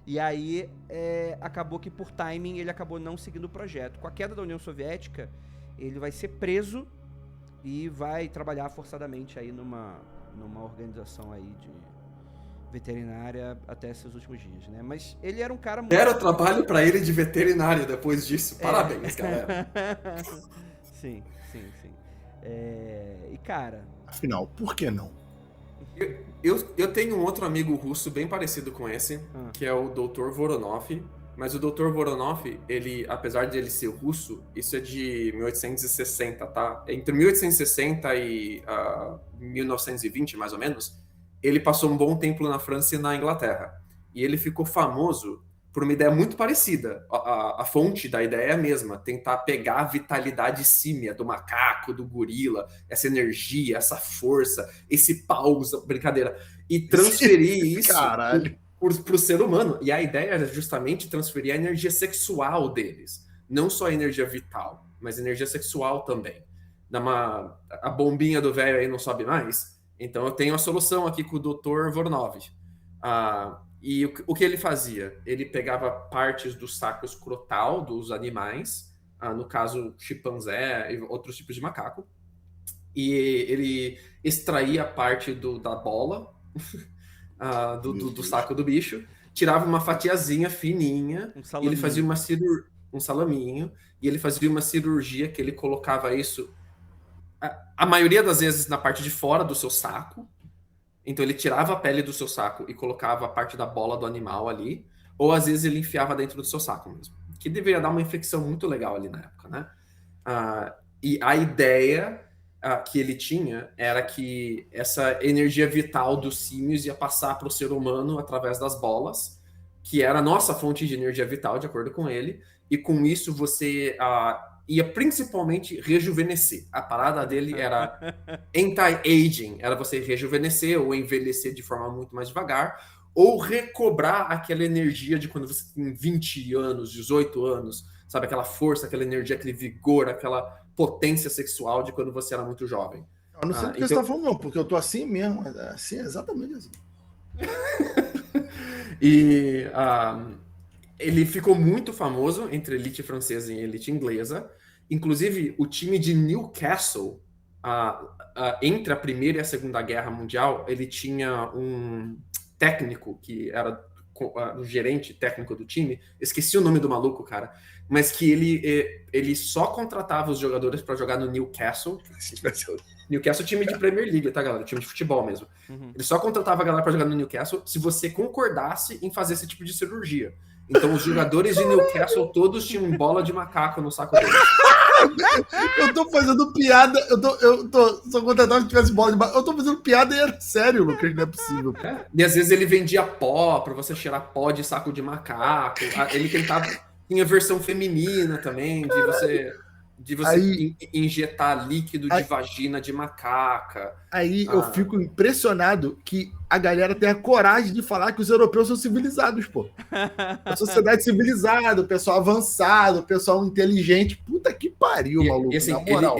Speaker 1: E aí, acabou que por timing ele acabou não seguindo o projeto. Com a queda da União Soviética, ele vai ser preso e vai trabalhar forçadamente aí numa organização aí de veterinária até seus últimos dias, né? Mas ele era um cara muito...
Speaker 3: Era trabalho pra ele de veterinário depois disso. Parabéns, galera.
Speaker 1: Sim. E cara...
Speaker 2: Afinal, por que não?
Speaker 3: Eu tenho um outro amigo russo bem parecido com esse, que é o Dr. Voronov. Mas o Dr. Voronov, ele, apesar de ele ser russo, isso é de 1860, tá? Entre 1860 e 1920, mais ou menos, ele passou um bom tempo na França e na Inglaterra. E ele ficou famoso por uma ideia muito parecida. A fonte da ideia é a mesma, tentar pegar a vitalidade símia do macaco, do gorila, essa energia, essa força, esse pausa, brincadeira, e transferir isso pro ser humano. E a ideia era justamente transferir a energia sexual deles. Não só a energia vital, mas a energia sexual também. A bombinha do velho aí não sobe mais, então eu tenho a solução aqui com o Dr. Voronov. E o que ele fazia? Ele pegava partes do saco escrotal dos animais, no caso chimpanzé e outros tipos de macaco, e ele extraía parte da bola do saco do bicho, tirava uma fatiazinha fininha, e ele fazia um salaminho, e ele fazia uma cirurgia que ele colocava isso, a maioria das vezes, na parte de fora do seu saco. Então ele tirava a pele do seu saco e colocava a parte da bola do animal ali, ou às vezes ele enfiava dentro do seu saco mesmo, que deveria dar uma infecção muito legal ali na época, né? E a ideia que ele tinha era que essa energia vital dos símios ia passar para o ser humano através das bolas, que era a nossa fonte de energia vital, de acordo com ele, e com isso você ia principalmente rejuvenescer. A parada dele era anti-aging, era você rejuvenescer ou envelhecer de forma muito mais devagar, ou recobrar aquela energia de quando você tem 20 anos, 18 anos, sabe? Aquela força, aquela energia, aquele vigor, aquela potência sexual de quando você era muito jovem.
Speaker 2: Eu não sei do que você está falando, não, porque eu tô assim mesmo, assim, exatamente assim.
Speaker 3: E ele ficou muito famoso entre a elite francesa e a elite inglesa. Inclusive, o time de Newcastle, entre a Primeira e a Segunda Guerra Mundial, ele tinha um técnico que era o gerente técnico do time. Esqueci o nome do maluco, cara. Mas que ele só contratava os jogadores para jogar no Newcastle. Newcastle é time de Premier League, tá, galera? Time de futebol mesmo. Ele só contratava a galera para jogar no Newcastle se você concordasse em fazer esse tipo de cirurgia. Então os jogadores de Newcastle todos tinham bola de macaco no saco deles.
Speaker 2: Eu tô fazendo piada, eu tô só contentado que tivesse bola de macaco. Eu tô fazendo piada e era sério, Lucas, não é possível.
Speaker 3: E às vezes ele vendia pó pra você cheirar pó de saco de macaco. Ele tentava... Tinha versão feminina também, de você
Speaker 2: Aí-
Speaker 3: injetar líquido de vagina de macaca.
Speaker 2: Aí eu fico impressionado que a galera tem a coragem de falar que os europeus são civilizados, pô. A sociedade civilizada, o pessoal avançado, o pessoal inteligente. Puta que pariu, maluco.
Speaker 3: E assim,
Speaker 2: na moral.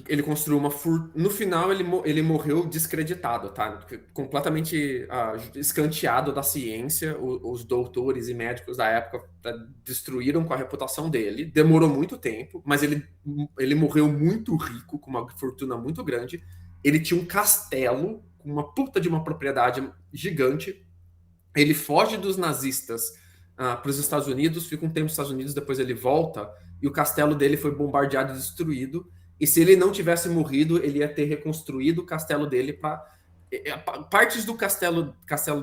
Speaker 3: ele construiu uma no final ele morreu descreditado, tá? Completamente escanteado da ciência. Os doutores e médicos da época destruíram com a reputação dele. Demorou muito tempo, mas ele morreu muito rico, com uma fortuna muito grande. Ele tinha um castelo com uma puta de uma propriedade gigante. Ele foge dos nazistas para os Estados Unidos, fica um tempo nos Estados Unidos, depois ele volta, e o castelo dele foi bombardeado e destruído. E se ele não tivesse morrido, ele ia ter reconstruído o castelo dele para... Partes do castelo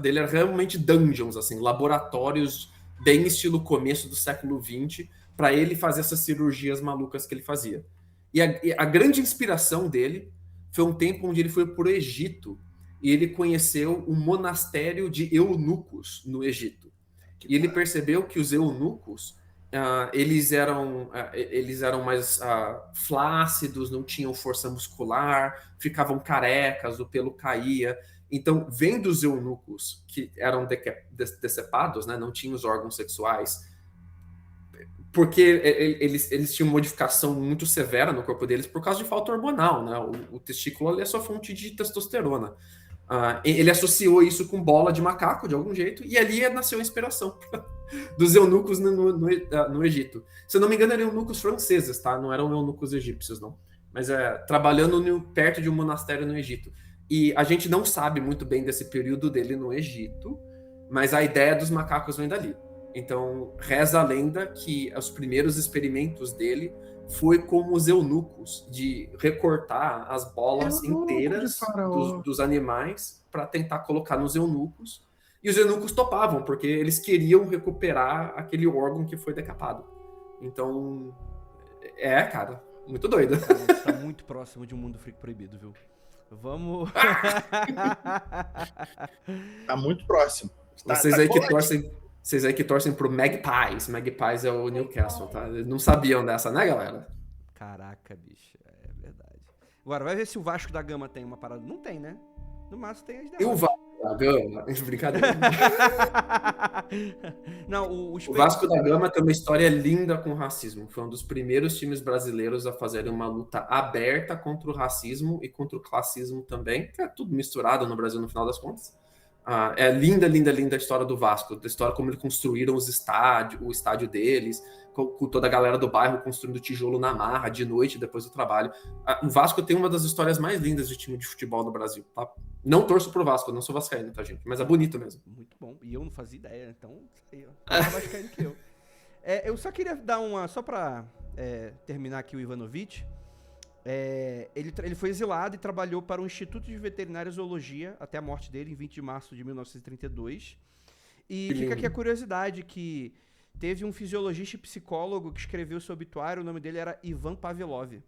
Speaker 3: dele eram realmente dungeons, assim, laboratórios bem estilo começo do século XX, para ele fazer essas cirurgias malucas que ele fazia. E a grande inspiração dele foi um tempo onde ele foi para o Egito, e ele conheceu um monastério de eunucos no Egito. E ele percebeu que os eunucos, eles eram mais flácidos, não tinham força muscular, ficavam carecas, o pelo caía. Então, vendo os eunucos que eram decepados, né, não tinham os órgãos sexuais, porque eles tinham modificação muito severa no corpo deles por causa de falta hormonal, né? O testículo é sua fonte de testosterona. Ele associou isso com bola de macaco, de algum jeito, e ali nasceu a inspiração dos eunucos no Egito. Se eu não me engano, eram eunucos franceses, tá? Não eram eunucos egípcios, não. Mas trabalhando perto de um monastério no Egito. E a gente não sabe muito bem desse período dele no Egito, mas a ideia dos macacos vem dali. Então, reza a lenda que os primeiros experimentos dele foi com os eunucos, de recortar as bolas inteiras dos animais para tentar colocar nos eunucos. E os eunucos topavam, porque eles queriam recuperar aquele órgão que foi decapado. Então, cara, muito doido.
Speaker 1: Cara, a gente tá muito próximo de um mundo freak proibido, viu? Vamos...
Speaker 2: Tá muito próximo.
Speaker 3: Vocês aí que torcem pro Magpies. Magpies é o Newcastle, tá? Eles não sabiam dessa, né, galera?
Speaker 1: Caraca, bicho. É verdade. Agora, vai ver se o Vasco da Gama tem uma parada. Não tem, né? No máximo tem as
Speaker 3: E o Vasco da Gama? Brincadeira.
Speaker 1: Não,
Speaker 3: o Vasco da Gama tem uma história linda com o racismo. Foi um dos primeiros times brasileiros a fazerem uma luta aberta contra o racismo e contra o classismo também, que é tudo misturado no Brasil no final das contas. É linda, linda, linda a história do Vasco, da história como eles construíram o estádio deles, com toda a galera do bairro construindo tijolo na marra, de noite, depois do trabalho. O Vasco tem uma das histórias mais lindas de time de futebol no Brasil, tá? Não torço pro Vasco, não sou vascaíno, tá, gente? Mas é bonito mesmo.
Speaker 1: Muito bom. E eu não fazia ideia, então... vascaíno que eu. Eu só queria dar só pra terminar aqui o Ivanovic... Ele foi exilado e trabalhou para o Instituto de Veterinária e Zoologia até a morte dele, em 20 de março de 1932. E fica aqui a curiosidade que teve um fisiologista e psicólogo que escreveu seu obituário, o nome dele era Ivan Pavlov.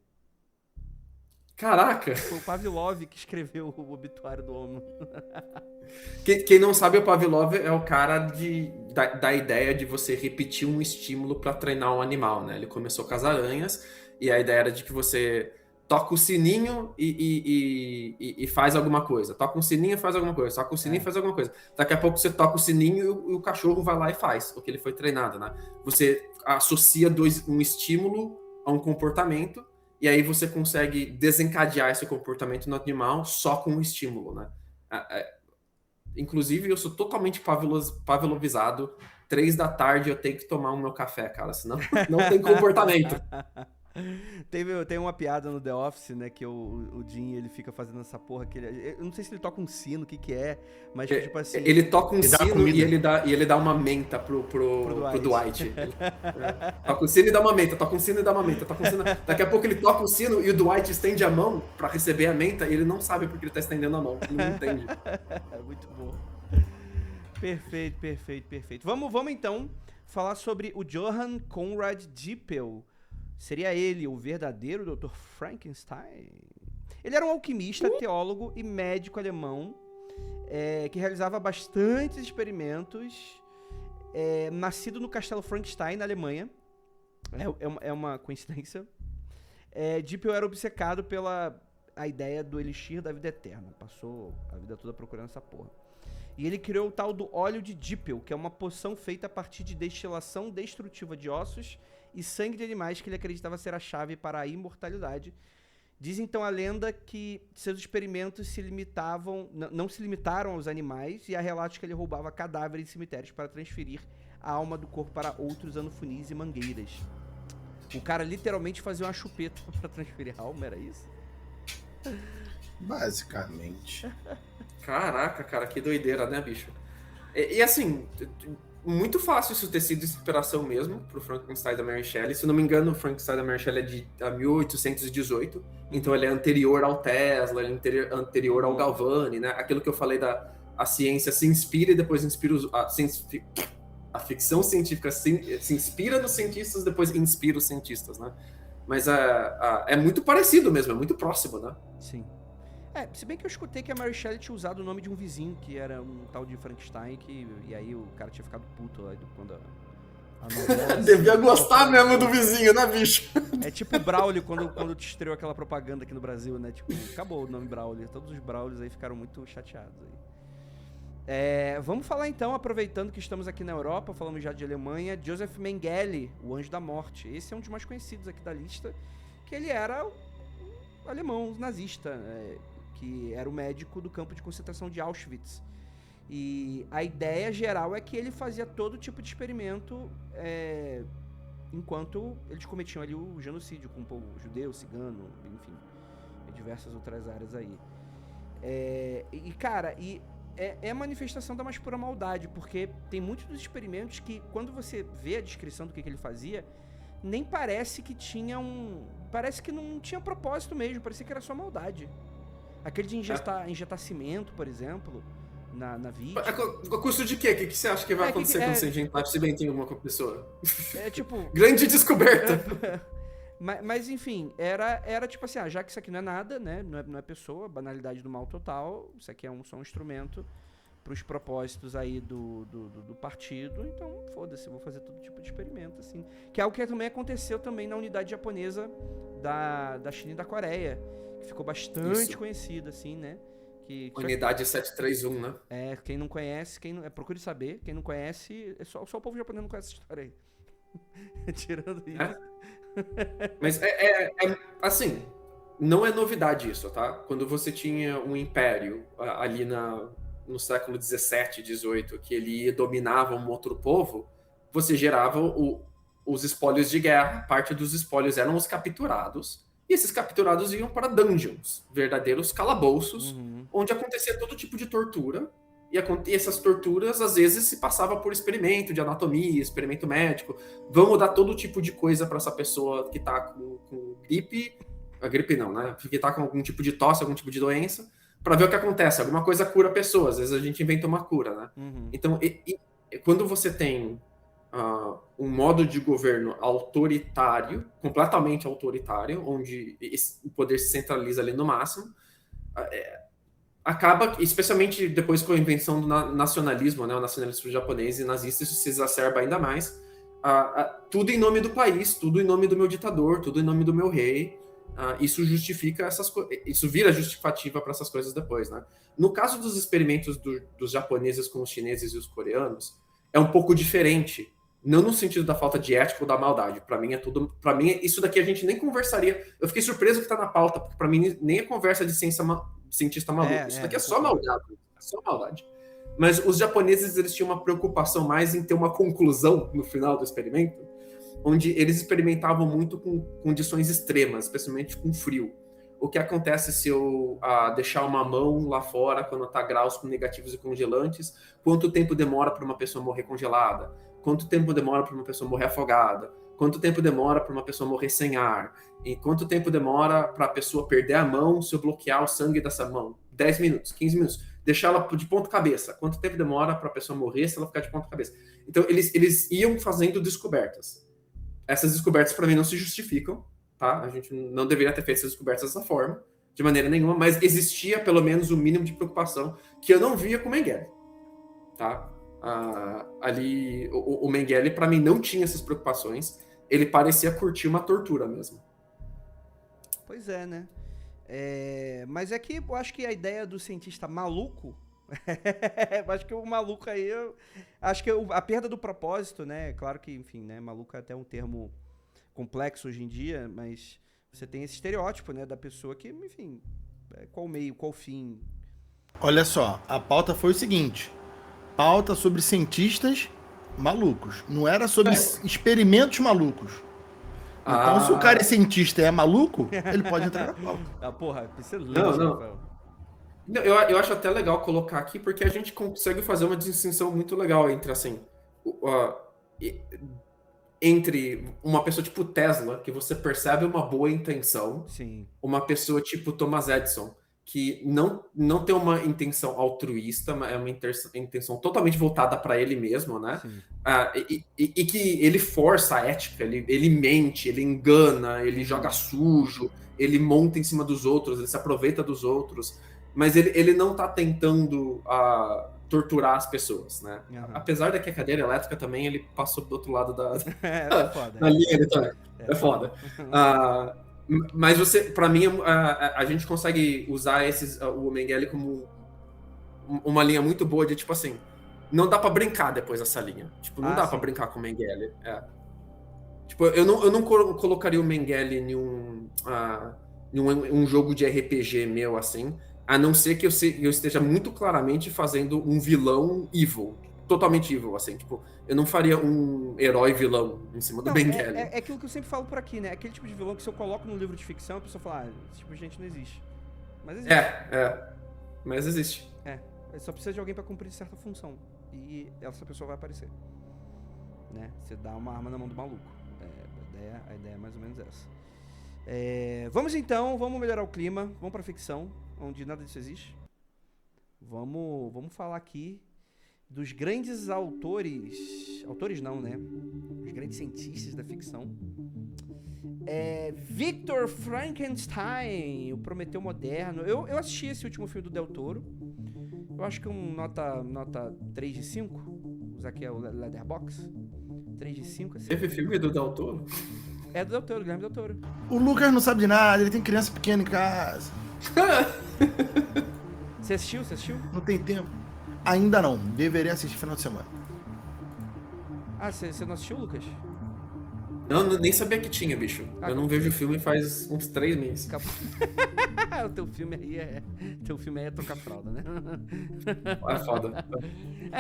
Speaker 3: Caraca!
Speaker 1: Foi o Pavlov que escreveu o obituário do homem.
Speaker 3: Quem não sabe, o Pavlov é o cara da ideia de você repetir um estímulo para treinar um animal, né? Ele começou com as aranhas e a ideia era de que você... toca o sininho e faz alguma coisa. Toca um sininho e faz alguma coisa. Toca um sininho e faz alguma coisa. Daqui a pouco você toca o sininho e o cachorro vai lá e faz o que ele foi treinado, né? Você associa um estímulo a um comportamento e aí você consegue desencadear esse comportamento no animal só com um estímulo, né? Inclusive, eu sou totalmente pavlovizado. 3 da tarde eu tenho que tomar o meu café, cara. Senão não tem comportamento.
Speaker 1: Tem uma piada no The Office, né, que o Jim, ele fica fazendo essa porra que eu não sei se ele toca um sino, o que é, mas tipo assim...
Speaker 3: Ele toca um sino e ele dá uma menta pro Dwight. Toca um sino e dá uma menta, toca um sino e dá uma menta, toca um sino... Daqui a pouco ele toca o sino e o Dwight estende a mão pra receber a menta e ele não sabe porque ele tá estendendo a mão, ele não entende.
Speaker 1: Muito bom. Perfeito. Vamos então falar sobre o Johann Conrad Dippel. Seria ele o verdadeiro Dr. Frankenstein? Ele era um alquimista, teólogo e médico alemão que realizava bastantes experimentos, nascido no Castelo Frankenstein, na Alemanha. É uma coincidência. Dippel era obcecado pela a ideia do elixir da vida eterna. Passou a vida toda procurando essa porra. E ele criou o tal do óleo de Dippel, que é uma poção feita a partir de destilação destrutiva de ossos e sangue de animais que ele acreditava ser a chave para a imortalidade. Diz então a lenda que seus experimentos não se limitaram aos animais, e há relatos que ele roubava cadáveres em cemitérios para transferir a alma do corpo para outros anufunis e mangueiras. O cara literalmente fazia uma chupeta para transferir a alma, era isso?
Speaker 2: Basicamente.
Speaker 3: Caraca, cara, que doideira, né, bicho? E assim, muito fácil isso ter sido inspiração mesmo pro Frankenstein da Mary Shelley. Se não me engano, o Frankenstein da Mary Shelley é de 1818, então ele é anterior ao Tesla, ele é anterior ao Galvani, né? Aquilo que eu falei a ciência se inspira e depois inspira a ficção científica se inspira nos cientistas, depois inspira os cientistas, né? Mas é muito parecido mesmo, é muito próximo, né?
Speaker 1: Sim. Se bem que eu escutei que a Mary Shelley tinha usado o nome de um vizinho, que era um tal de Frankenstein, e aí o cara tinha ficado puto lá quando a novela...
Speaker 3: Devia gostar mesmo do vizinho, né, bicho?
Speaker 1: É tipo o Braulio, quando te estreou aquela propaganda aqui no Brasil, né? Tipo, acabou o nome Braulio. Todos os Braulios aí ficaram muito chateados aí. Vamos falar então, aproveitando que estamos aqui na Europa, falamos já de Alemanha, Joseph Mengele, o Anjo da Morte. Esse é um dos mais conhecidos aqui da lista, que ele era um alemão nazista, que era o médico do campo de concentração de Auschwitz. E a ideia geral é que ele fazia todo tipo de experimento enquanto eles cometiam ali o genocídio com o povo judeu, cigano, enfim, diversas outras áreas aí. Cara, é manifestação da mais pura maldade, porque tem muitos dos experimentos que, quando você vê a descrição do que ele fazia, nem parece que tinha parece que não tinha propósito mesmo, parecia que era só maldade. Aquele de injetar cimento, por exemplo, na vítima.
Speaker 3: A custo de quê? O que você acha que vai acontecer quando você injetar cimento em alguma pessoa?
Speaker 1: Tipo...
Speaker 3: Grande descoberta!
Speaker 1: Mas enfim, era tipo assim, já que isso aqui não é nada, né? Não é pessoa, banalidade do mal total, isso aqui é só um instrumento para os propósitos aí do partido, então foda-se, eu vou fazer todo tipo de experimento, assim. Que é algo que também aconteceu também na unidade japonesa da China e da Coreia, que ficou bastante conhecida, assim, né?
Speaker 3: Unidade 731, né?
Speaker 1: Quem não conhece, procure saber, quem não conhece, só o povo japonês não conhece essa história aí. Tirando isso.
Speaker 3: Mas assim, não é novidade isso, tá? Quando você tinha um império ali no século 17, 18, que ele dominava um outro povo, você gerava os espólios de guerra. Parte dos espólios eram os capturados, e esses capturados iam para dungeons, verdadeiros calabouços, onde acontecia todo tipo de tortura, e essas torturas, às vezes, se passava por experimento de anatomia, experimento médico. Vamos dar todo tipo de coisa para essa pessoa que está com gripe. A gripe não, né? Que está com algum tipo de tosse, algum tipo de doença, para ver o que acontece. Alguma coisa cura a pessoa. Às vezes a gente inventa uma cura, né? Então, quando você tem um modo de governo autoritário, completamente autoritário, onde o poder se centraliza ali no máximo, acaba, especialmente depois com a invenção do nacionalismo, né, o nacionalismo japonês e nazista, isso se exacerba ainda mais. Tudo em nome do país, tudo em nome do meu ditador, tudo em nome do meu rei. Isso justifica isso vira justificativa para essas coisas depois, né? No caso dos experimentos dos japoneses com os chineses e os coreanos, é um pouco diferente. Não no sentido da falta de ética ou da maldade. Para mim isso daqui a gente nem conversaria. Eu fiquei surpreso que tá na pauta, porque para mim nem é conversa de cientista maluco. Isso daqui é só maldade. É só maldade. Mas os japoneses, eles tinham uma preocupação mais em ter uma conclusão no final do experimento, onde eles experimentavam muito com condições extremas, especialmente com frio. O que acontece se eu deixar uma mão lá fora quando está graus com negativos e congelantes? Quanto tempo demora para uma pessoa morrer congelada? Quanto tempo demora para uma pessoa morrer afogada? Quanto tempo demora para uma pessoa morrer sem ar? E quanto tempo demora para a pessoa perder a mão se eu bloquear o sangue dessa mão? 10 minutos, 15 minutos. deixar ela de ponta cabeça. Quanto tempo demora para a pessoa morrer se ela ficar de ponta cabeça? Então, eles iam fazendo descobertas. Essas descobertas, para mim, não se justificam, tá? A gente não deveria ter feito essas descobertas dessa forma, de maneira nenhuma, mas existia, pelo menos, o mínimo de preocupação que eu não via com o Mengele, tá? Ali, o Mengele, para mim, não tinha essas preocupações. Ele parecia curtir uma tortura mesmo.
Speaker 1: Pois é, né? Mas é que eu acho que a ideia do cientista maluco, acho que o maluco aí, acho que a perda do propósito, né? Claro que, enfim, né? Maluco é até um termo complexo hoje em dia, mas você tem esse estereótipo, né? Da pessoa que, enfim, qual meio, qual fim.
Speaker 2: Olha só, a pauta foi o seguinte: pauta sobre cientistas malucos. Não era sobre experimentos malucos. Então, se o cara é cientista e é maluco, ele pode entrar na pauta.
Speaker 1: Porra, precisa ler,
Speaker 3: Rafael. Eu acho até legal colocar aqui, porque a gente consegue fazer uma distinção muito legal entre, assim, entre uma pessoa tipo Tesla, que você percebe uma boa intenção,
Speaker 1: sim,
Speaker 3: uma pessoa tipo Thomas Edison, que não tem uma intenção altruísta, mas é uma intenção totalmente voltada para ele mesmo, né? E que ele força a ética, ele mente, ele engana, ele joga sujo, ele monta em cima dos outros, ele se aproveita dos outros, mas ele não tá tentando torturar as pessoas, né? Uhum. Apesar de que a cadeira elétrica também, ele passou do outro lado da linha, também. É foda. Mas para mim, a gente consegue usar o Mengele como uma linha muito boa de, tipo assim, não dá pra brincar depois dessa linha. Tipo, não dá pra brincar com o Mengele. Tipo, eu não colocaria o Mengele em um jogo de RPG meu, assim, a não ser que eu esteja muito claramente fazendo um vilão evil. Totalmente evil, assim, tipo, eu não faria um herói vilão em cima do Mengele.
Speaker 1: É aquilo que eu sempre falo por aqui, né? Aquele tipo de vilão que se eu coloco no livro de ficção, a pessoa fala, esse tipo de gente não existe. Mas existe.
Speaker 3: Mas existe.
Speaker 1: Só precisa de alguém pra cumprir certa função. E essa pessoa vai aparecer. Né? Você dá uma arma na mão do maluco. A ideia é mais ou menos essa. Vamos melhorar o clima, vamos pra ficção, onde nada disso existe. Vamos falar aqui dos grandes autores não, né? Os grandes cientistas da ficção. Victor Frankenstein, o Prometeu Moderno. Eu assisti esse último filme do Del Toro. Eu acho que nota 3 de 5. Usar aqui o Letterboxd. 3 de 5. Assim.
Speaker 3: Teve filme do Del Toro?
Speaker 1: É do Del Toro, Guilherme Del Toro.
Speaker 2: O Lucas não sabe de nada, ele tem criança pequena em casa.
Speaker 1: Você assistiu?
Speaker 2: Não tem tempo. Ainda não. Deveria assistir final de semana.
Speaker 1: Você não assistiu, Lucas?
Speaker 3: Não, nem sabia que tinha, bicho. Eu não vejo filme faz uns 3 meses.
Speaker 1: O teu filme aí é trocar fralda, né?
Speaker 3: É foda.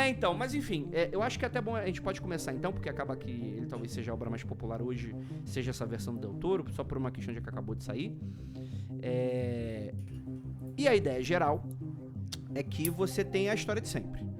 Speaker 1: Então, mas enfim, eu acho que é até bom a gente pode começar então, porque acaba que ele talvez seja a obra mais popular hoje, seja essa versão do Del Toro, só por uma questão de que acabou de sair. E a ideia geral é que você tem a história de sempre.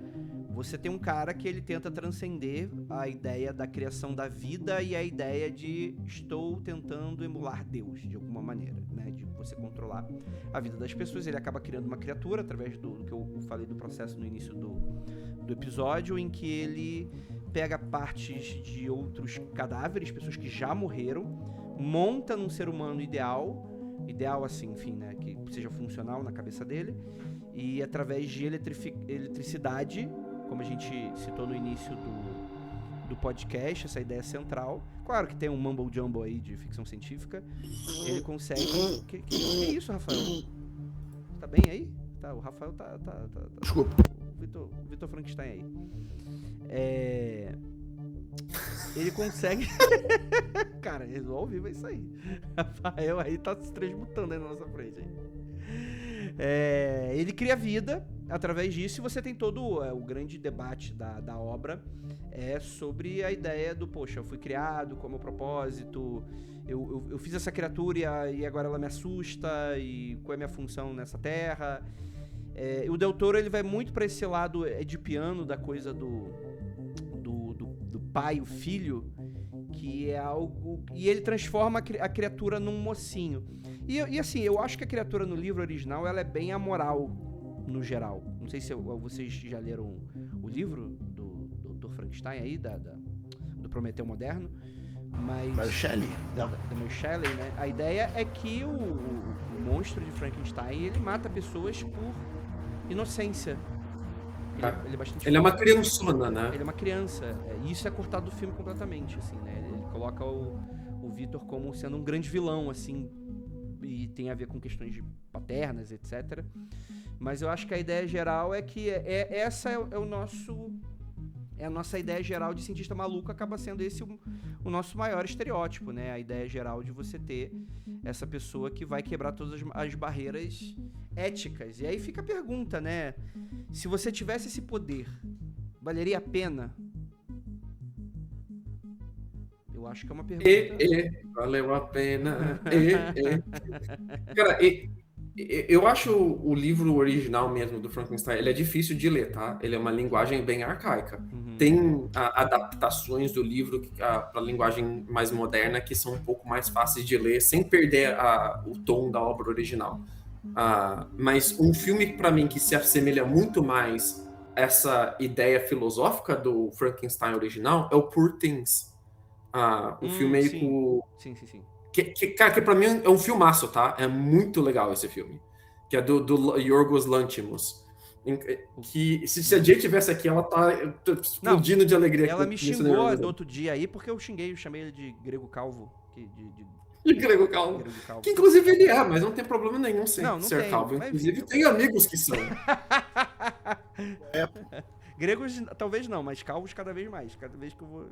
Speaker 1: Você tem um cara que ele tenta transcender a ideia da criação da vida e a ideia de estou tentando emular Deus, de alguma maneira, né? De você controlar a vida das pessoas. Ele acaba criando uma criatura através do que eu falei do processo no início do episódio, em que ele pega partes de outros cadáveres, pessoas que já morreram, monta num ser humano ideal assim, enfim, né? Que seja funcional na cabeça dele, e através de eletricidade, como a gente citou no início do podcast, essa ideia central. Claro que tem um mumble jumble aí de ficção científica. Ele consegue... Que isso, Rafael? Tá bem aí? Tá, o Rafael tá...
Speaker 2: Desculpa.
Speaker 1: O Victor Frankenstein aí. Ele consegue... Cara, ao vivo é isso aí. Rafael aí tá se transmutando aí na nossa frente. Aí. Ele cria vida através disso, e você tem todo o grande debate da obra sobre a ideia do, poxa, eu fui criado, qual é o meu propósito, eu fiz essa criatura e agora ela me assusta, e qual é a minha função nessa terra. O Del Toro, ele vai muito para esse lado edipiano da coisa do pai e o filho, que é algo... E ele transforma a criatura num mocinho. E assim, eu acho que a criatura no livro original, ela é bem amoral no geral? Não sei se vocês já leram o livro do Dr. Frankenstein aí, do Prometeu Moderno, mas...
Speaker 2: Mary Shelley.
Speaker 1: Da Mary Shelley, né? A ideia é que o monstro de Frankenstein, ele mata pessoas por inocência. Ele é bastante
Speaker 3: Ele é uma criançona, né?
Speaker 1: Ele é uma criança. E isso é cortado do filme completamente, assim, né? Ele coloca o Victor como sendo um grande vilão, assim, e tem a ver com questões de paternas, etc. Mas eu acho que a ideia geral é que essa é o nosso... É a nossa ideia geral de cientista maluco, acaba sendo esse o nosso maior estereótipo, né? A ideia geral de você ter essa pessoa que vai quebrar todas as barreiras éticas. E aí fica a pergunta, né? Se você tivesse esse poder, valeria a pena? Eu acho que é uma pergunta...
Speaker 3: Valeu a pena. Cara, eu acho o livro original mesmo do Frankenstein, ele é difícil de ler, tá? Ele é uma linguagem bem arcaica.
Speaker 1: Uhum.
Speaker 3: Tem adaptações do livro para a linguagem mais moderna que são um pouco mais fáceis de ler, sem perder o tom da obra original. Mas um filme, para mim, que se assemelha muito mais a essa ideia filosófica do Frankenstein original é o Poor Things. O filme aí
Speaker 1: sim.
Speaker 3: com...
Speaker 1: Sim.
Speaker 3: Cara, que pra mim é um filmaço, tá? É muito legal esse filme. Que é do Yorgos Lanthimos. Que se a Jay tivesse aqui, ela tá explodindo de alegria.
Speaker 1: Ela me xingou no outro dia aí, porque eu chamei ele de grego calvo.
Speaker 3: De grego calvo. Que inclusive ele é, mas não tem problema nenhum ser calvo. Inclusive tem amigos que são.
Speaker 1: Gregos talvez não, mas calvos cada vez mais. Cada vez que eu vou...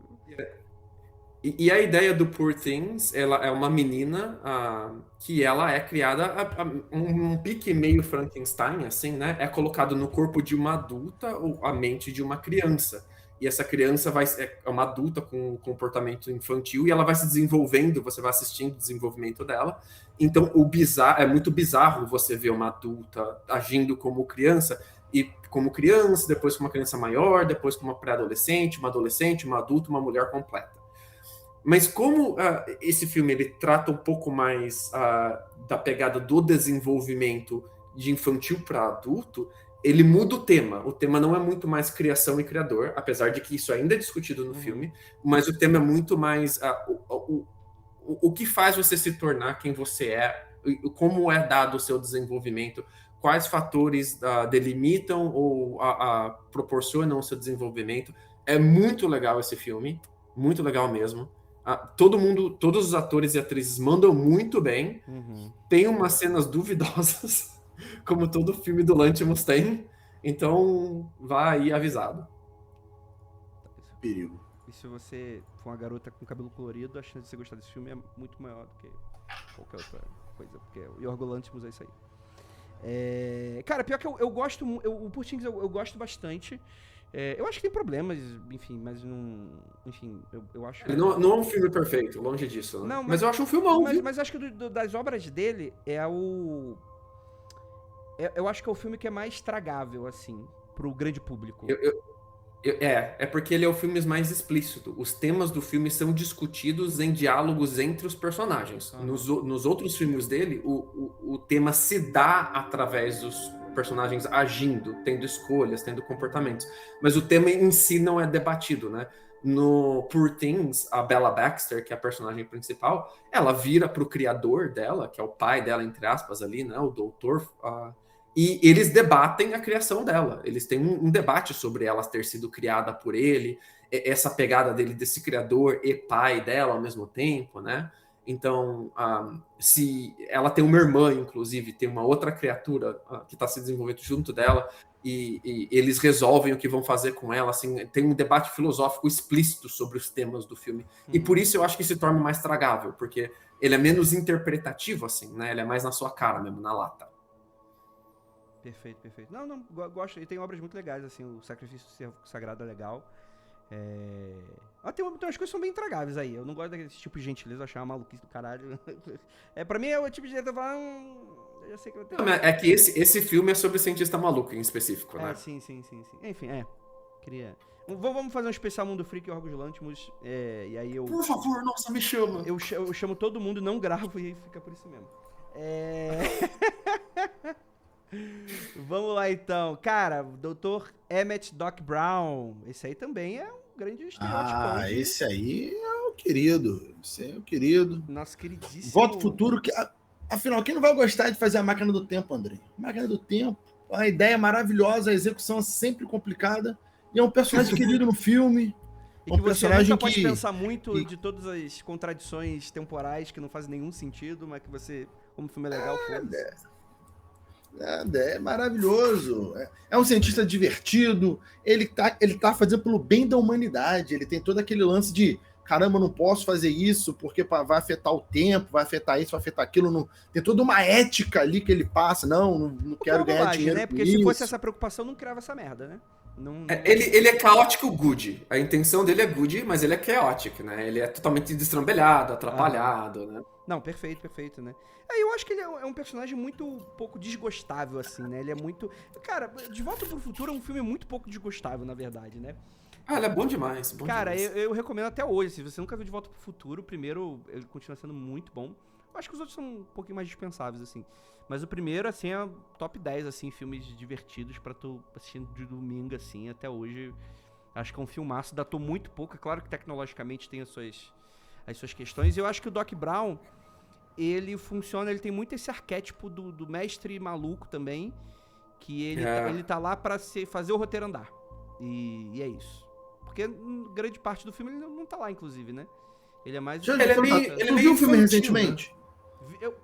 Speaker 3: E a ideia do Poor Things, ela é uma menina que ela é criada um pique meio Frankenstein, assim, né? É colocado no corpo de uma adulta ou a mente de uma criança. E essa criança é uma adulta com comportamento infantil e ela vai se desenvolvendo, você vai assistindo o desenvolvimento dela. Então, é muito bizarro você ver uma adulta agindo como criança, e como criança, depois como uma criança maior, depois como uma pré-adolescente, uma adulta, uma mulher completa. Mas como esse filme ele trata um pouco mais da pegada do desenvolvimento de infantil para adulto, ele muda o tema. O tema não é muito mais criação e criador, apesar de que isso ainda é discutido no filme, mas o tema é muito mais o que faz você se tornar quem você é, como é dado o seu desenvolvimento, quais fatores delimitam ou proporcionam o seu desenvolvimento. É muito legal esse filme, muito legal mesmo. Todos os atores e atrizes mandam muito bem. Tem umas cenas duvidosas, como todo filme do Lanthimos tem. Então, vá aí avisado.
Speaker 2: Perigo.
Speaker 1: E se você for uma garota com cabelo colorido, a chance de você gostar desse filme é muito maior do que qualquer outra coisa, porque o Yorgos Lanthimos é isso aí. Cara, pior que eu gosto... O Poor Things eu gosto bastante. Eu acho que tem problemas, enfim, mas não... Enfim, eu acho...
Speaker 3: Não é um filme perfeito, longe disso. Né?
Speaker 1: Não,
Speaker 3: mas eu acho um filmão,
Speaker 1: mas acho que das obras dele eu acho que é o filme que é mais tragável, assim, pro grande público.
Speaker 3: É porque ele é o filme mais explícito. Os temas do filme são discutidos em diálogos entre os personagens. Nos outros filmes dele, o tema se dá através dos personagens agindo, tendo escolhas, tendo comportamentos. Mas o tema em si não é debatido, né? No Poor Things, a Bella Baxter, que é a personagem principal, ela vira pro criador dela, que é o pai dela, entre aspas, ali, né? O doutor... E eles debatem a criação dela. Eles têm um debate sobre ela ter sido criada por ele, essa pegada dele, desse criador e pai dela ao mesmo tempo, né? Então, se ela tem uma irmã, inclusive, tem uma outra criatura que está se desenvolvendo junto dela, e eles resolvem o que vão fazer com ela, assim, tem um debate filosófico explícito sobre os temas do filme. E por isso eu acho que se torna mais tragável, porque ele é menos interpretativo, assim, né? Ele é mais na sua cara mesmo, na lata.
Speaker 1: Perfeito. Não, gosto. E tem obras muito legais, assim, o Sacrifício Sagrado é legal. Tem umas coisas que são bem intragáveis aí. Eu não gosto desse tipo de gentileza, eu achar uma maluquice do caralho. Pra mim é o tipo de gente que fala, eu já sei que eu tenho...
Speaker 3: É que esse filme é sobre cientista maluco em específico, né?
Speaker 1: Sim. Enfim, queria... Vamos fazer um especial Mundo Freak e Yorgos Lanthimos, e aí eu...
Speaker 3: Por favor, nossa, me chama.
Speaker 1: Eu chamo todo mundo, não gravo e fica por isso mesmo. Vamos lá, então. Cara, Dr. Emmett Doc Brown. Esse aí também é um grande estereótipo.
Speaker 2: Esse aí é o querido. Esse aí é o querido.
Speaker 1: Nosso queridíssimo...
Speaker 2: Voto Futuro. Afinal, quem não vai gostar de fazer a Máquina do Tempo, André? Máquina do Tempo. A ideia é maravilhosa, a execução é sempre complicada. E é um personagem querido no filme.
Speaker 1: E que você nunca pode pensar muito
Speaker 2: e...
Speaker 1: de todas as contradições temporais que não fazem nenhum sentido, mas que você, como o filme é legal,
Speaker 2: é maravilhoso. É um cientista divertido. Ele tá fazendo pelo bem da humanidade. Ele tem todo aquele lance de caramba, não posso fazer isso porque vai afetar o tempo, vai afetar isso, vai afetar aquilo. Não... Tem toda uma ética ali que ele passa. Não quero ganhar dinheiro,
Speaker 1: né? Porque se fosse essa preocupação, não criava essa merda, né?
Speaker 3: Ele é caótico good. A intenção dele é good, mas ele é chaotic, né? Ele é totalmente destrambelhado, atrapalhado, né?
Speaker 1: Não, perfeito, né? Eu acho que ele é um personagem muito pouco desgostável, assim, né? Ele é muito... Cara, De Volta pro Futuro é um filme muito pouco desgostável, na verdade, né?
Speaker 3: Ele é bom demais.
Speaker 1: Cara, eu recomendo até hoje. Se você nunca viu De Volta pro Futuro, o primeiro ele continua sendo muito bom. Eu acho que os outros são um pouquinho mais dispensáveis, assim. Mas o primeiro, assim, é top 10, assim, filmes divertidos pra tu assistir de domingo, assim, até hoje. Acho que é um filmaço, datou muito pouco. É claro que tecnologicamente tem as suas questões. E eu acho que o Doc Brown, ele funciona, ele tem muito esse arquétipo do mestre maluco também, que ele tá lá pra fazer o roteiro andar. E é isso. Porque grande parte do filme ele não tá lá, inclusive, né? Ele é mais...
Speaker 2: Ele viu o filme recentemente?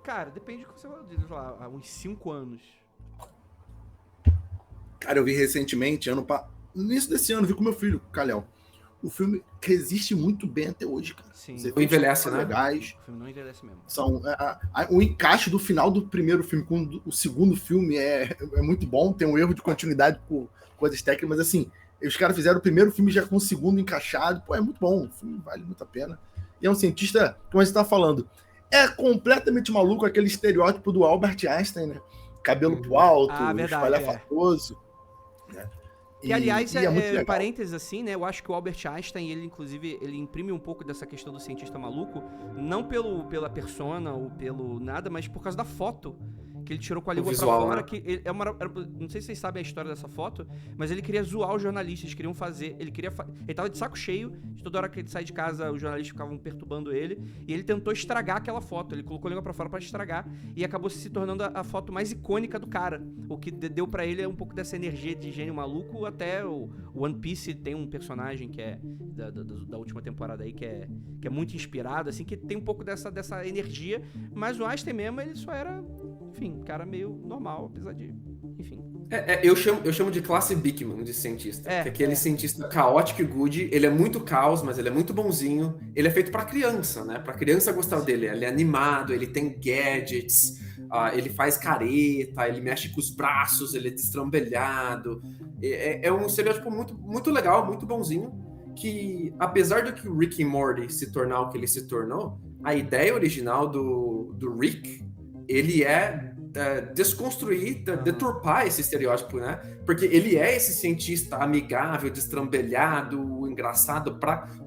Speaker 1: Cara, depende do que você vai dizer, há uns 5 anos.
Speaker 2: Cara, eu vi recentemente, no início desse ano, vi com meu filho, Calhau. O filme resiste muito bem até hoje, cara.
Speaker 3: Sim. Não envelhece, né?
Speaker 2: Legais.
Speaker 1: O filme não envelhece mesmo.
Speaker 2: O encaixe do final do primeiro filme com o segundo filme é muito bom. Tem um erro de continuidade por coisas técnicas, mas assim, os caras fizeram o primeiro filme já com o segundo encaixado. Pô, é muito bom. O filme vale muito a pena. E é um cientista, como você tá falando, é completamente maluco aquele estereótipo do Albert Einstein, né? Cabelo pro alto, espalhafatoso. Né?
Speaker 1: Que, aliás, parênteses assim, né? Eu acho que o Albert Einstein, ele, inclusive, ele imprime um pouco dessa questão do cientista maluco, não pela persona ou pelo nada, mas por causa da foto que ele tirou com a língua visual, pra fora, né? Que não sei se vocês sabem a história dessa foto, mas ele queria zoar os jornalistas, queriam fazer, ele tava de saco cheio, de toda hora que ele saía de casa, os jornalistas ficavam perturbando ele, e ele tentou estragar aquela foto, ele colocou a língua pra fora pra estragar, e acabou se tornando a foto mais icônica do cara, o que deu pra ele um pouco dessa energia de gênio maluco. Até o One Piece tem um personagem que é da última temporada aí, que é muito inspirado, assim, que tem um pouco dessa energia, mas o Einstein mesmo, ele só era, enfim, um cara meio normal, apesar de... Enfim.
Speaker 3: Eu chamo de classe Bickman, de cientista. Que é aquele cientista caótico e good. Ele é muito caos, mas ele é muito bonzinho. Ele é feito pra criança, né? Pra criança gostar dele. Ele é animado, ele tem gadgets, ele faz careta, ele mexe com os braços, ele é destrambelhado. É um estereótipo muito, muito legal, muito bonzinho. Que, apesar do que o Rick e Morty se tornar o que ele se tornou, a ideia original do Rick, ele é desconstruir, deturpar esse estereótipo, né? Porque ele é esse cientista amigável, destrambelhado, engraçado,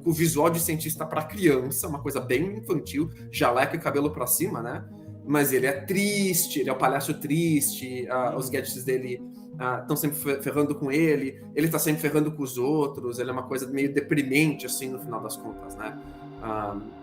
Speaker 3: com o visual de cientista para criança, uma coisa bem infantil, jaleco e cabelo para cima, né? Mas ele é triste, ele é o palhaço triste, os gadgets dele estão sempre ferrando com ele tá sempre ferrando com os outros, ele é uma coisa meio deprimente, assim, no final das contas, né?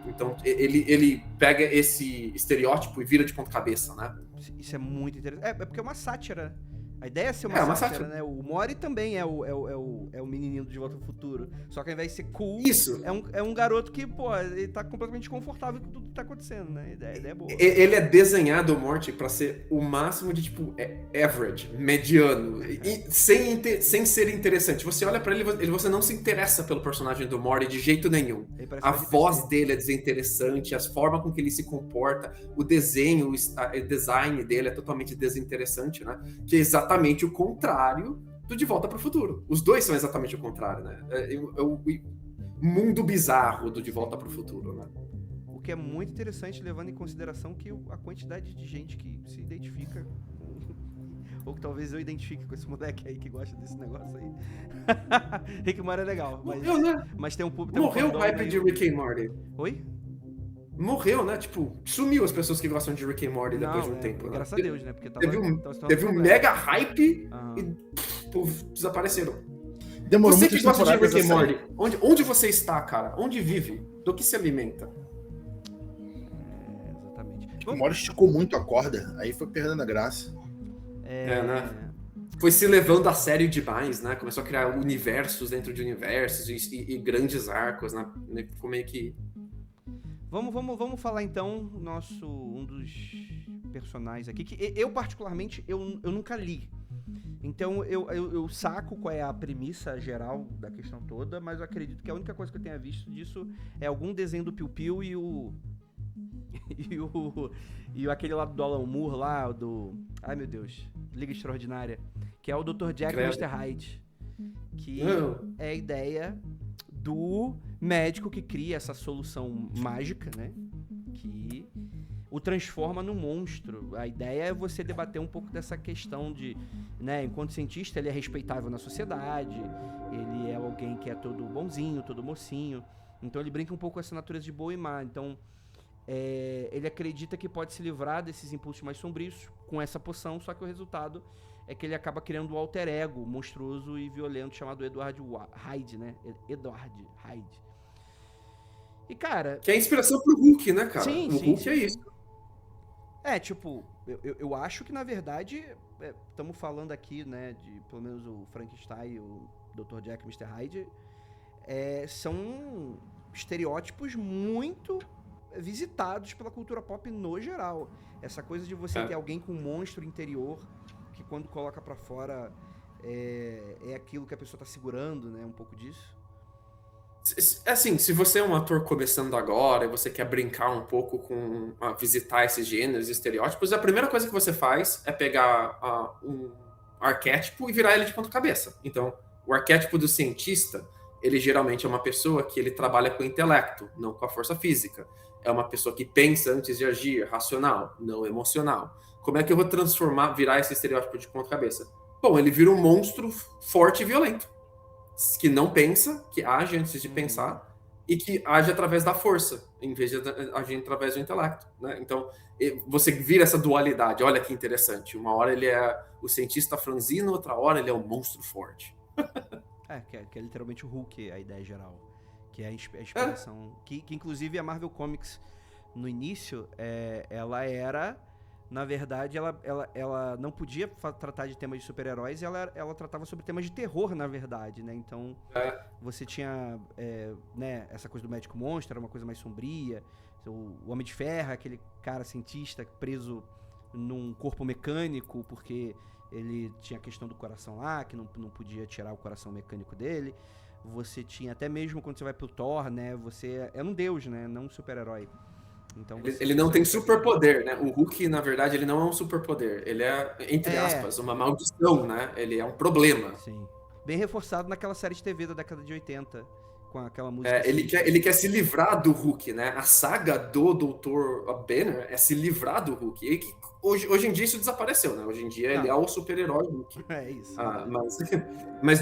Speaker 3: Então ele pega esse estereótipo e vira de ponta cabeça, né?
Speaker 1: Isso é muito interessante. É porque é uma sátira. A ideia é ser uma sátira, né? O Mori também é o menininho do De Volta ao Futuro. Só que ao invés de ser cool,
Speaker 3: isso.
Speaker 1: É um garoto que, pô, ele tá completamente desconfortável com tudo que tá acontecendo, né? A ideia é boa.
Speaker 3: Ele é desenhado, o Morty, pra ser o máximo de, tipo, average, mediano, e sem ser interessante. Você olha pra ele e você não se interessa pelo personagem do Morty de jeito nenhum. A voz dele é desinteressante, a forma com que ele se comporta, o desenho, o design dele é totalmente desinteressante, né? Que é exatamente o contrário do De Volta para o Futuro. Os dois são exatamente o contrário, né? É o mundo bizarro do De Volta para o Futuro, né?
Speaker 1: O que é muito interessante, levando em consideração que a quantidade de gente que se identifica ou que talvez eu identifique com esse moleque aí que gosta desse negócio aí. Rick and Morty é legal, mas tem um público...
Speaker 3: Morreu o hype de Rick and Morty.
Speaker 1: Oi?
Speaker 3: morreu, né? Tipo, sumiu as pessoas que gostam de Rick and Morty depois de um tempo.
Speaker 1: Graças
Speaker 3: Né?
Speaker 1: a Deus, né? Porque
Speaker 3: Teve um
Speaker 1: problema.
Speaker 3: mega hype
Speaker 1: Aham.
Speaker 3: e desapareceram.
Speaker 2: Demorou
Speaker 3: Você
Speaker 2: muitas
Speaker 3: que gosta de
Speaker 2: temporadas
Speaker 3: Rick and
Speaker 2: a sair.
Speaker 3: Morty, onde você está, cara? Onde vive? Do que se alimenta?
Speaker 1: Exatamente.
Speaker 2: Rick and Morty esticou muito a corda, aí foi perdendo a graça.
Speaker 3: Né? Foi se levando a sério demais, né? Começou a criar universos dentro de universos e grandes arcos, né? Ficou meio que...
Speaker 1: Vamos falar então um dos personagens aqui, que eu particularmente, eu nunca li. Então eu saco qual é a premissa geral da questão toda, mas eu acredito que a única coisa que eu tenha visto disso é algum desenho do Piu Piu e aquele lá do Alan Moore lá, ai meu Deus, Liga Extraordinária, que é o Dr. Jack e Mr. Hyde, que é a ideia do médico que cria essa solução mágica, né, que o transforma num monstro. A ideia é você debater um pouco dessa questão de, né, enquanto cientista ele é respeitável na sociedade, ele é alguém que é todo bonzinho, todo mocinho, então ele brinca um pouco com essa natureza de boa e má. Então ele acredita que pode se livrar desses impulsos mais sombrios com essa poção, só que o resultado é que ele acaba criando um alter ego monstruoso e violento chamado Edward Hyde, né? Edward Hyde. E, cara...
Speaker 3: Que é a inspiração pro Hulk, né, cara?
Speaker 1: Sim,
Speaker 3: o Hulk é isso.
Speaker 1: Tipo, eu acho que, na verdade, estamos falando aqui, né, de pelo menos o Frankenstein, o Dr. Jack e Mr. Hyde, são estereótipos muito visitados pela cultura pop no geral. Essa coisa de você ter alguém com um monstro interior que quando coloca pra fora é aquilo que a pessoa tá segurando, né? Um pouco disso.
Speaker 3: Assim, se você é um ator começando agora e você quer brincar um pouco com visitar esses gêneros e estereótipos, a primeira coisa que você faz é pegar um arquétipo e virar ele de ponta cabeça. Então, o arquétipo do cientista, ele geralmente é uma pessoa que ele trabalha com o intelecto, não com a força física. É uma pessoa que pensa antes de agir, racional, não emocional. Como é que eu vou virar esse estereótipo de ponta cabeça? Bom, ele vira um monstro forte e violento, que não pensa, que age antes de pensar e que age através da força, em vez de agir através do intelecto, né? Então, você vira essa dualidade. Olha que interessante. Uma hora ele é o cientista franzino, outra hora ele é um monstro forte.
Speaker 1: Que é literalmente o Hulk, a ideia geral. Que é a inspiração. Que inclusive a Marvel Comics, no início, ela era... Na verdade, ela não podia tratar de temas de super-heróis, ela tratava sobre temas de terror, na verdade, né? Então, você tinha né, essa coisa do médico monstro, era uma coisa mais sombria. O Homem de Ferro, aquele cara cientista preso num corpo mecânico, porque ele tinha a questão do coração lá, que não podia tirar o coração mecânico dele. Você tinha, até mesmo quando você vai pro Thor, né? Você é um deus, né? Não um super-herói. Então
Speaker 3: ele não tem superpoder, né? O Hulk, na verdade, ele não é um superpoder. Ele é, entre aspas, uma maldição, né? Ele é um problema.
Speaker 1: Sim. Bem reforçado naquela série de TV da década de 80, com aquela música.
Speaker 3: Ele quer se livrar do Hulk, né? A saga do Dr. Banner é se livrar do Hulk. E que hoje em dia isso desapareceu, né? Hoje em dia ele é o super-herói Hulk.
Speaker 1: É isso.
Speaker 3: Mas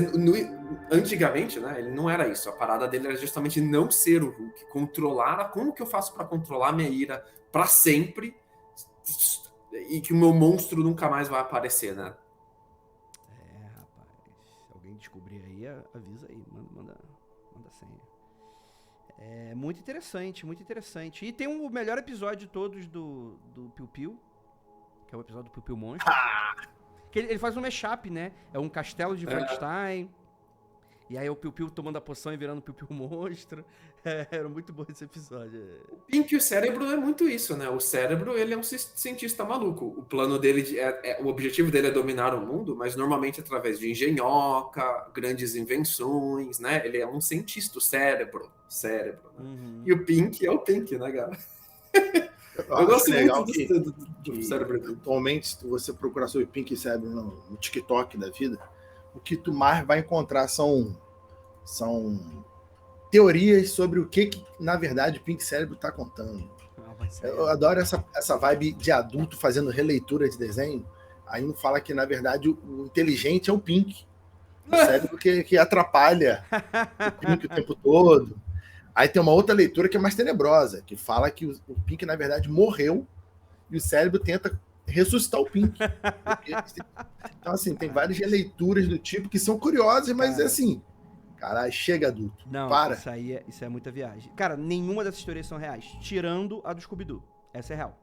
Speaker 3: antigamente, né? Ele não era isso. A parada dele era justamente não ser o Hulk. Controlar. Como que eu faço pra controlar minha ira pra sempre e que o meu monstro nunca mais vai aparecer, né?
Speaker 1: Rapaz. Se alguém descobrir aí, avisa aí. Manda senha. É muito interessante, muito interessante. E tem o melhor episódio de todos do Piu Piu, que é o episódio do Piu Piu Monstro. Que ele faz um mashup, né? É um castelo de Frankenstein. E aí o Piu Piu tomando a poção e virando o Piu Piu Monstro. Era muito bom esse episódio.
Speaker 3: O Pink, o cérebro é muito isso, né? O cérebro, ele é um cientista maluco. O plano dele, o objetivo dele é dominar o mundo, mas normalmente através de engenhoca, grandes invenções, né? Ele é um cientista, o cérebro. Né? E o Pink é o Pink, né, cara? Eu gosto
Speaker 2: legal
Speaker 3: muito do cérebro.
Speaker 2: Atualmente, se você procurar sobre Pink e cérebro no TikTok da vida, o que tu mais vai encontrar são teorias sobre o que na verdade, o Pink Cérebro está contando. Eu adoro essa vibe de adulto fazendo releitura de desenho. Aí não fala que, na verdade, o inteligente é o Pink. O cérebro que atrapalha o Pink o tempo todo. Aí tem uma outra leitura que é mais tenebrosa, que fala que o Pink, na verdade, morreu e o cérebro tenta ressuscitar o Pink. Então, assim, tem várias releituras do tipo que são curiosas, mas
Speaker 1: Cara.
Speaker 2: assim, caralho, chega, adulto.
Speaker 1: Não,
Speaker 2: Para.
Speaker 1: isso é muita viagem. Cara, nenhuma dessas teorias são reais, tirando a do Scooby-Doo. Essa é real.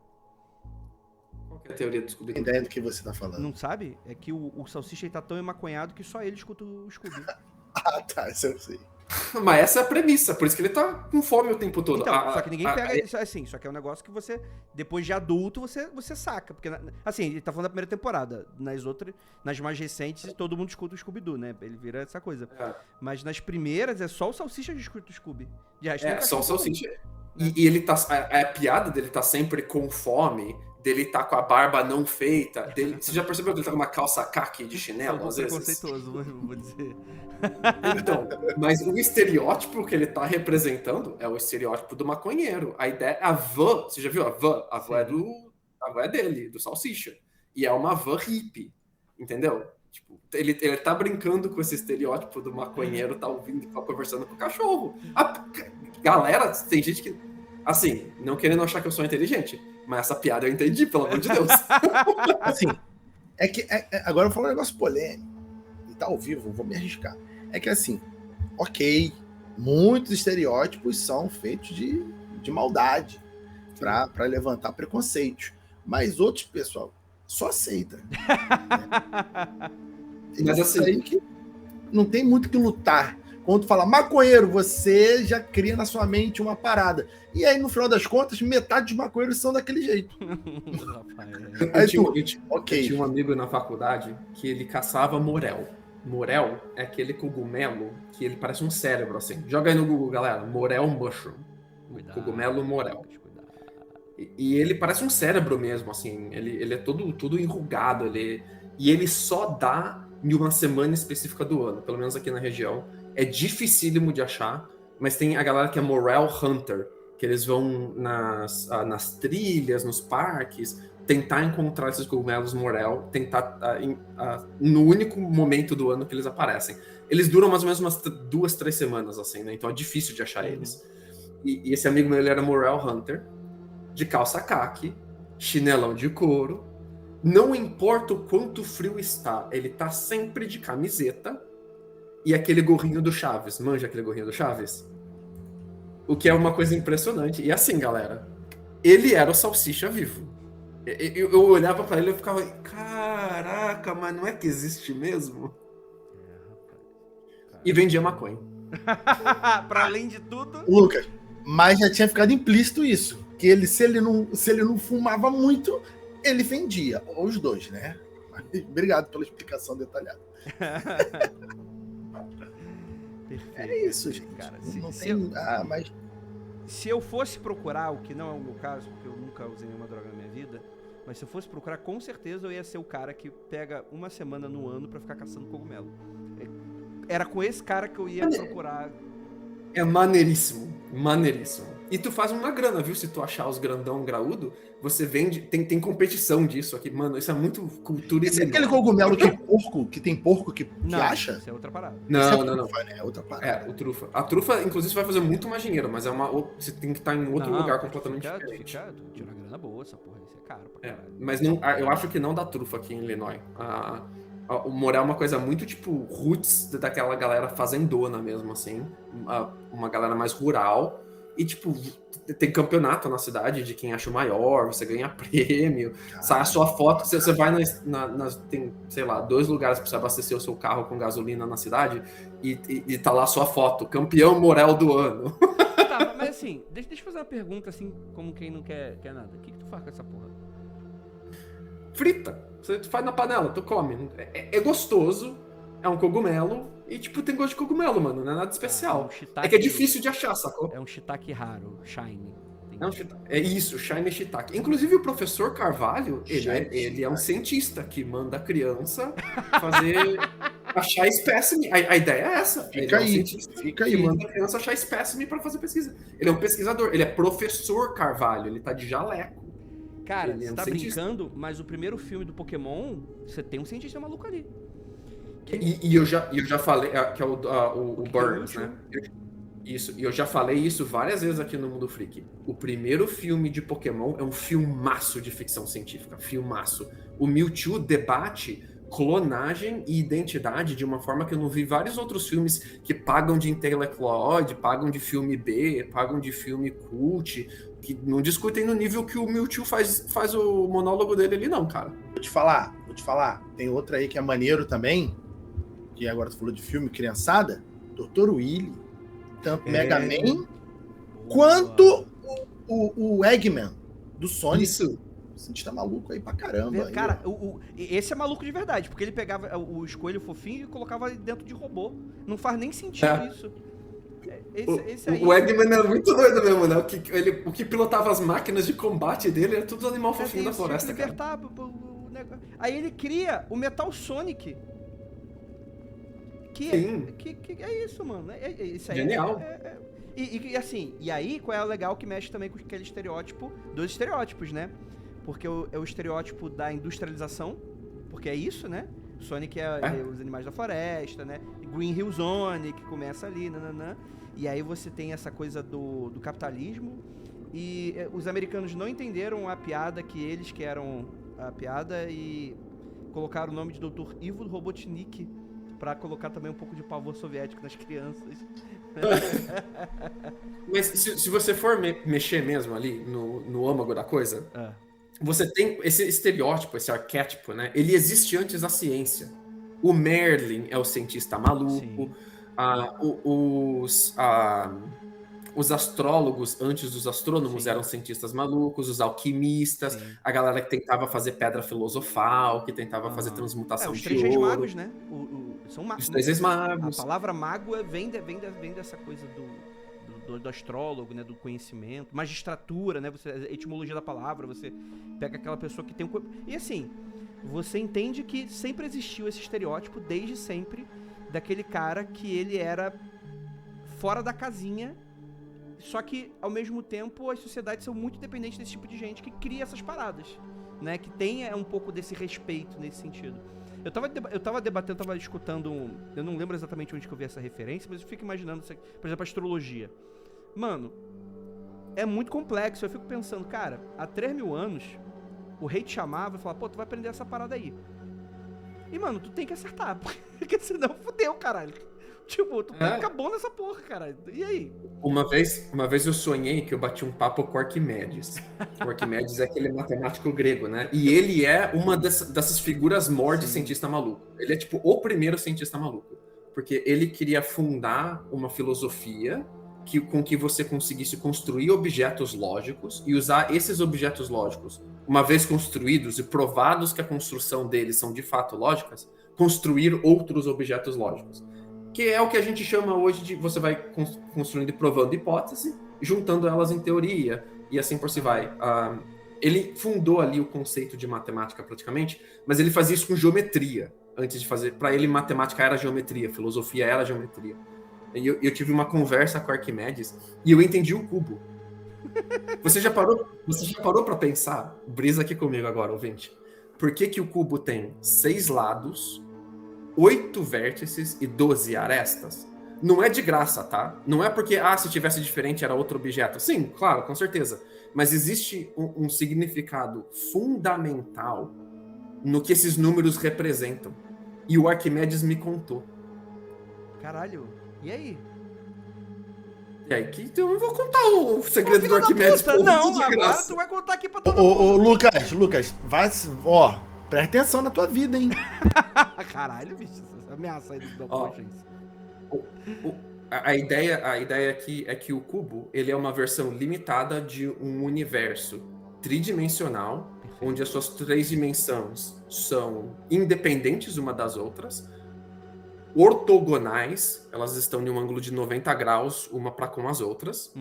Speaker 3: Qual que é a teoria do
Speaker 2: Tem
Speaker 3: Scooby-Doo?
Speaker 2: ideia do que você tá falando.
Speaker 1: Não sabe? É que o Salsicha ele tá tão emaconhado que só ele escuta o Scooby.
Speaker 2: Ah, tá, isso eu sei.
Speaker 3: Mas essa é a premissa, por isso que ele tá com fome o tempo todo.
Speaker 1: Então, só que ninguém pega isso assim. Só que é um negócio que você, depois de adulto, você saca. Porque, assim, ele tá falando da primeira temporada. Nas mais recentes, todo mundo escuta o Scooby-Doo, né? Ele vira essa coisa.
Speaker 3: É.
Speaker 1: Mas nas primeiras, é só o Salsicha que escuta o Scooby. De resto,
Speaker 3: É,
Speaker 1: nunca
Speaker 3: só o
Speaker 1: escutou.
Speaker 3: Salsicha. E ele tá. A piada dele tá sempre com fome, dele tá com a barba não feita. Você já percebeu que ele tá com uma calça caqui de chinelo, às vezes?
Speaker 1: Preconceituoso, vou dizer.
Speaker 3: Então, mas o estereótipo que ele tá representando é o estereótipo do maconheiro. A ideia, a van, você já viu a van? A van a van é dele, do Salsicha. E é uma van hippie, entendeu? Tipo, ele tá brincando com esse estereótipo do maconheiro, tá ouvindo, tá conversando com o cachorro. A galera, tem gente que, assim, não querendo achar que eu sou inteligente, mas essa piada eu entendi, pelo amor de Deus.
Speaker 2: Assim, agora eu vou falar um negócio polêmico. E tá ao vivo, vou me arriscar. É que assim, ok, muitos estereótipos são feitos de maldade para levantar preconceitos. Mas outros, pessoal, só aceita.
Speaker 3: Mas assim,
Speaker 2: aí que não tem muito que lutar. Quando tu fala maconheiro, você já cria na sua mente uma parada. E aí, no final das contas, metade dos maconheiros são daquele jeito.
Speaker 3: eu tinha um amigo na faculdade que ele caçava morel. Morel é aquele cogumelo que ele parece um cérebro, assim. Joga aí no Google, galera. Morel mushroom. Cogumelo morel. E ele parece um cérebro mesmo, assim. Ele é tudo enrugado. E ele só dá em uma semana específica do ano, pelo menos aqui na região. É dificílimo de achar, mas tem a galera que é Morel Hunter, que eles vão nas trilhas, nos parques, tentar encontrar esses cogumelos Morel, tentar no único momento do ano que eles aparecem. Eles duram mais ou menos umas 2, 3 semanas, assim, né? Então é difícil de achar eles. E esse amigo meu, ele era Morel Hunter, de calça caqui, chinelão de couro. Não importa o quanto frio está, ele tá sempre de camiseta e aquele gorrinho do Chaves. Manja aquele gorrinho do Chaves? O que é uma coisa impressionante. E assim, galera, ele era o Salsicha vivo. Eu olhava pra ele e ficava, caraca, mas não é que existe mesmo? E vendia maconha.
Speaker 1: Pra além de tudo...
Speaker 2: Lucas, mas já tinha ficado implícito isso. Que ele, se ele não fumava muito, ele vendia. Ou os dois, né? Obrigado pela explicação detalhada.
Speaker 1: Perfeito.
Speaker 2: É isso, gente.
Speaker 1: Cara,
Speaker 2: mas...
Speaker 1: Se eu fosse procurar, o que não é o meu caso, porque eu nunca usei nenhuma droga na minha vida, mas se eu fosse procurar, com certeza eu ia ser o cara que pega uma semana no ano pra ficar caçando cogumelo. Era com esse cara que eu ia procurar.
Speaker 3: É maneiríssimo, maneiríssimo. E tu faz uma grana, viu? Se tu achar os grandão graúdo, você vende, tem competição disso aqui. Mano, isso é muito cultura.
Speaker 2: Esse é aquele cogumelo que tem porco que acha?
Speaker 1: Isso é outra parada.
Speaker 3: Não.
Speaker 2: Né? É outra parada.
Speaker 3: É, o trufa. A trufa, inclusive, vai fazer muito mais dinheiro, mas você tem que estar em outro lugar completamente diferente.
Speaker 1: Tira grana boa, essa porra, isso é caro pra caralho.
Speaker 3: Mas não, eu acho que não dá trufa aqui em Illinois. O Morel é uma coisa muito, tipo, roots daquela galera fazendona mesmo, assim. Uma galera mais rural. E, tipo, tem campeonato na cidade de quem acha o maior, você ganha prêmio, sai a sua foto, você vai tem, sei lá, 2 lugares pra você abastecer o seu carro com gasolina na cidade e tá lá a sua foto, campeão Morel do ano.
Speaker 1: Tá, mas assim, deixa eu fazer uma pergunta, assim, como quem não quer nada. O que tu faz com essa porra?
Speaker 3: Frita. Você faz na panela, tu come. É gostoso, é um cogumelo e, tipo, tem gosto de cogumelo, mano, não é nada especial.
Speaker 1: Shiitake,
Speaker 3: é que é difícil de achar, sacou?
Speaker 1: É um shiitake raro, shine.
Speaker 3: É isso, shine shiitake. Inclusive, o professor Carvalho, ele é um cientista que manda a criança achar espécime. A ideia é essa.
Speaker 2: Fica aí.
Speaker 3: Que manda a criança achar espécime pra fazer pesquisa. Ele é um pesquisador, ele é professor Carvalho, ele tá de jaleco.
Speaker 1: Cara, você tá brincando, mas o primeiro filme do Pokémon, você tem um cientista maluco ali.
Speaker 3: E eu já falei, que é o Burns, né? Isso, e eu já falei isso várias vezes aqui no Mundo Freak. O primeiro filme de Pokémon é um filmaço de ficção científica, filmaço. O Mewtwo debate clonagem e identidade de uma forma que eu não vi vários outros filmes que pagam de intelectualoide, pagam de filme B, pagam de filme cult, que não discutem no nível que o Mewtwo faz o monólogo dele ali não, cara.
Speaker 2: Vou te falar. Tem outra aí que é maneiro também, que agora tu falou de filme, criançada, Dr. Willy. Tanto Mega Man, quanto o Eggman do Sonic.
Speaker 3: Isso.
Speaker 2: O cientista maluco aí pra caramba.
Speaker 1: Cara, esse é maluco de verdade, porque ele pegava os coelhos fofinhos e colocava dentro de robô. Não faz nem sentido isso. Esse aí...
Speaker 3: O Eggman era muito doido mesmo, né? O que pilotava as máquinas de combate dele era tudo animal fofinho da floresta, cara.
Speaker 1: Aí ele cria o Metal Sonic.
Speaker 3: Sim.
Speaker 1: Que é isso, mano. Isso aí
Speaker 3: genial.
Speaker 1: E assim, e aí qual é o legal que mexe também com aquele estereótipo, dos estereótipos, né? Porque é o estereótipo da industrialização, porque é isso, né? Sonic é os animais da floresta, né? Green Hill Zone, que começa ali, nananã. E aí você tem essa coisa do capitalismo. E os americanos não entenderam a piada que eles que eram a piada e colocaram o nome de Dr. Ivo Robotnik pra colocar também um pouco de pavor soviético nas crianças.
Speaker 3: Mas se você for mexer mesmo ali no âmago da coisa, você tem esse estereótipo, esse arquétipo, né? Ele existe antes da ciência. O Merlin é o cientista maluco. Os astrólogos, antes dos astrônomos, eram cientistas malucos, os alquimistas, a galera que tentava fazer pedra filosofal, que tentava fazer transmutação de ouro.
Speaker 1: Os três magos, né? São
Speaker 3: os três magos.
Speaker 1: A palavra mago vem dessa coisa do astrólogo, né? Do conhecimento, magistratura, né? A etimologia da palavra, você pega aquela pessoa que tem um... E assim, você entende que sempre existiu esse estereótipo, desde sempre, daquele cara que ele era fora da casinha. Só que, ao mesmo tempo, as sociedades são muito dependentes desse tipo de gente que cria essas paradas, né? Que tem um pouco desse respeito nesse sentido. Eu tava debatendo, tava escutando eu não lembro exatamente onde que eu vi essa referência, mas eu fico imaginando, por exemplo, a astrologia. Mano, é muito complexo. Eu fico pensando, cara, há 3.000 anos, o rei te chamava e falava, pô, tu vai aprender essa parada aí. E, mano, tu tem que acertar, porque senão fudeu, caralho. Tipo, tu fica bom nessa porra, cara. E aí?
Speaker 3: Uma vez eu sonhei que eu bati um papo com o Arquimedes. O Arquimedes é aquele matemático grego, né? E ele é uma dessas figuras mor de cientista maluco. Ele é tipo o primeiro cientista maluco. Porque ele queria fundar uma filosofia com que você conseguisse construir objetos lógicos e usar esses objetos lógicos, uma vez construídos e provados que a construção deles são de fato lógicas, construir outros objetos lógicos. Que é o que a gente chama hoje de você vai construindo e provando hipótese, juntando elas em teoria, e assim por si vai. Ele fundou ali o conceito de matemática praticamente, mas ele fazia isso com geometria, antes de fazer. Para ele, matemática era geometria, filosofia era geometria. E eu tive uma conversa com Arquimedes, e eu entendi o cubo. Você já parou para pensar? Brisa aqui comigo agora, ouvinte. Por que o cubo tem 6 lados, 8 vértices e 12 arestas? Não é de graça, tá? Não é porque, se tivesse diferente era outro objeto. Sim, claro, com certeza. Mas existe um significado fundamental no que esses números representam. E o Arquimedes me contou.
Speaker 1: Caralho, e aí?
Speaker 3: E aí, então eu vou contar o segredo do Arquimedes.
Speaker 1: Não, agora tu vai contar aqui pra todo mundo.
Speaker 2: Ô, Lucas, vai, presta atenção na tua vida, hein?
Speaker 1: Caralho, bicho, essa ameaça aí do
Speaker 3: a ideia aqui é que o cubo, ele é uma versão limitada de um universo tridimensional, onde as suas 3 dimensões são independentes uma das outras, ortogonais, elas estão em um ângulo de 90 graus, uma para com as outras,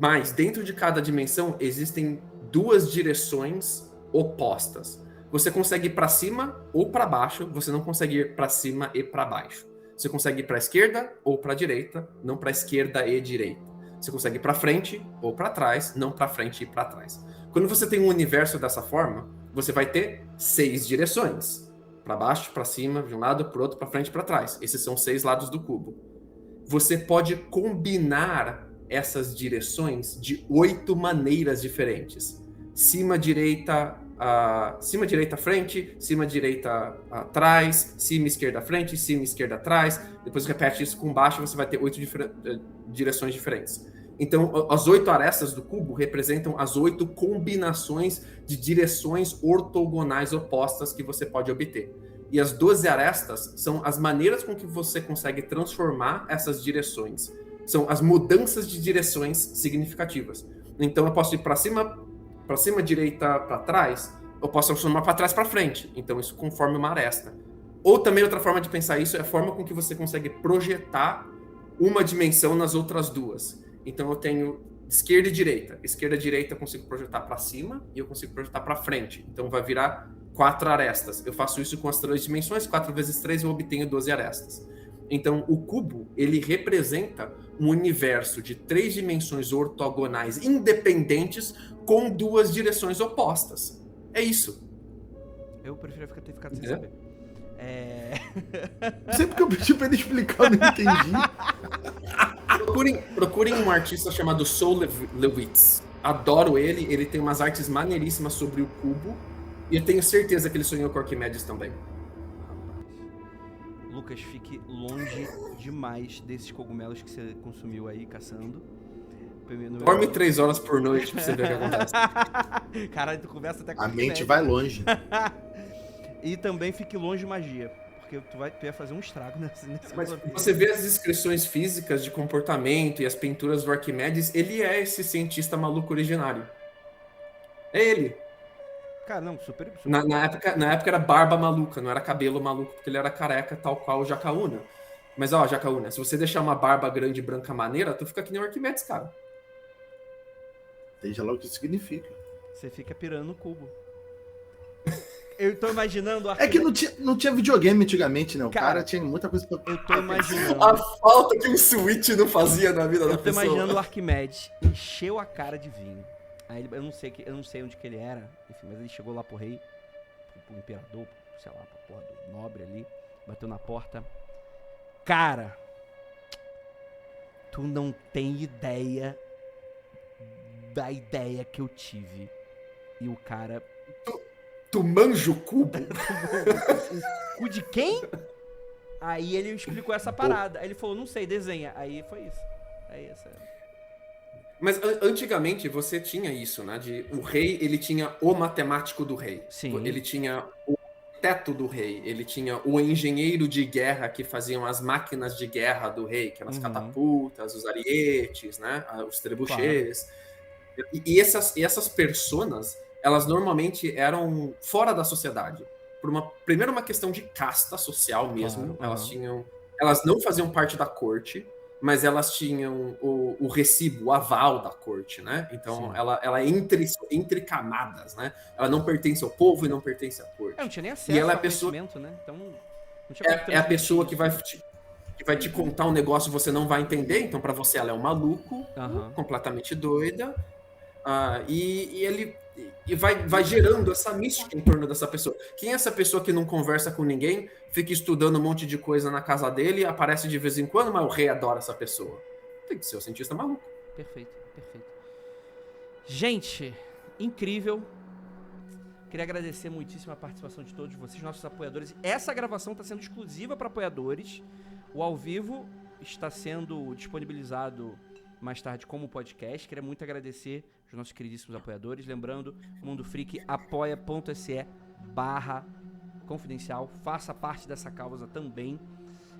Speaker 3: mas dentro de cada dimensão existem 2 direções opostas. Você consegue ir para cima ou para baixo, você não consegue ir para cima e para baixo. Você consegue ir para a esquerda ou para a direita, não para a esquerda e direita. Você consegue ir para frente ou para trás, não para frente e para trás. Quando você tem um universo dessa forma, você vai ter 6 direções. Para baixo, para cima, de um lado, para o outro, para frente e para trás. Esses são 6 lados do cubo. você pode combinar essas direções de 8 maneiras diferentes. Cima, direita, frente, cima, direita, atrás, cima, esquerda, frente, cima, esquerda, atrás. Depois repete isso com baixo, você vai ter 8 direções diferentes. Então, as 8 arestas do cubo representam as 8 combinações de direções ortogonais opostas que você pode obter. E as 12 arestas são as maneiras com que você consegue transformar essas direções. São as mudanças de direções significativas. Então, eu posso ir para cima, direita, para trás. Eu posso transformar para trás, para frente. Então, isso conforme uma aresta. Ou também outra forma de pensar isso é a forma com que você consegue projetar uma dimensão nas outras duas. Então, eu tenho esquerda e direita. Esquerda e direita eu consigo projetar para cima e eu consigo projetar para frente. Então, vai virar 4 arestas. Eu faço isso com as 3 dimensões. 4 vezes 3 eu obtenho 12 arestas. Então, o cubo, ele representa um universo de 3 dimensões ortogonais independentes com 2 direções opostas. É isso.
Speaker 1: Eu prefiro ter ficado sem saber.
Speaker 2: Sempre que eu pedi pra ele explicar, eu não entendi.
Speaker 3: Procurem um artista chamado Saul Lewitz. Adoro ele. Ele tem umas artes maneiríssimas sobre o cubo. E eu tenho certeza que ele sonhou com Arquimedes também.
Speaker 1: Lucas, fique longe demais desses cogumelos que você consumiu aí, caçando.
Speaker 3: Dorme 3 horas por noite pra você ver o que acontece.
Speaker 1: Caralho, tu conversa até com
Speaker 2: a mente vai longe.
Speaker 1: E também fique longe de magia, porque tu ia fazer um estrago nesse
Speaker 3: Mas você vê as descrições físicas de comportamento e as pinturas do Arquimedes, ele é esse cientista maluco originário. É ele.
Speaker 1: Cara, não, super.
Speaker 3: Na época era barba maluca, não era cabelo maluco, porque ele era careca, tal qual o Jacaúna. Mas, ó, Jacaúna, se você deixar uma barba grande, branca, maneira, tu fica que nem o Arquimedes, cara.
Speaker 2: Veja lá o que isso significa.
Speaker 1: Você fica pirando no cubo. Eu tô imaginando...
Speaker 2: É que não tinha videogame antigamente, né? O cara tinha muita coisa pra...
Speaker 1: Eu tô imaginando...
Speaker 3: A falta que um Switch não fazia na vida da pessoa.
Speaker 1: Eu tô imaginando o Arquimedes encheu a cara de vinho. Aí eu não sei onde que ele era, enfim, mas ele chegou lá pro rei, pro imperador, sei lá, pra porra do nobre ali, bateu na porta. Cara, tu não tem ideia da ideia que eu tive. E o cara...
Speaker 3: Tu manja o cubo?
Speaker 1: O cu de quem? Aí ele explicou essa parada. Aí ele falou, não sei, desenha. Aí foi isso. Aí essa...
Speaker 3: Mas antigamente você tinha isso, né? O rei, ele tinha o matemático do rei.
Speaker 1: Sim.
Speaker 3: Ele tinha o teto do rei. Ele tinha o engenheiro de guerra que faziam as máquinas de guerra do rei, que eram as catapultas, os arietes, né? Os trebuchets. Claro. E essas personas, elas normalmente eram fora da sociedade. Primeiro uma questão de casta social mesmo. Claro. Elas não faziam parte da corte, mas elas tinham o recibo, o aval da corte, né? Então, ela é entre camadas, né? Ela não pertence ao povo e não pertence à corte.
Speaker 1: Não tinha nem acesso
Speaker 3: e ela
Speaker 1: ao conhecimento, né? Então, não tinha
Speaker 3: é a pessoa que vai te contar um negócio que você não vai entender. Então, para você, ela é um maluco, completamente doida. E vai gerando essa mística em torno dessa pessoa. Quem é essa pessoa que não conversa com ninguém, fica estudando um monte de coisa na casa dele, aparece de vez em quando, mas o rei adora essa pessoa? Tem que ser o cientista maluco.
Speaker 1: Perfeito. Gente, incrível. Queria agradecer muitíssimo a participação de todos vocês, nossos apoiadores. Essa gravação está sendo exclusiva para apoiadores. O ao vivo está sendo disponibilizado mais tarde como podcast. Queria muito agradecer os nossos queridíssimos apoiadores. Lembrando, Mundo Freak, apoia.se/confidencial. Faça parte dessa causa também.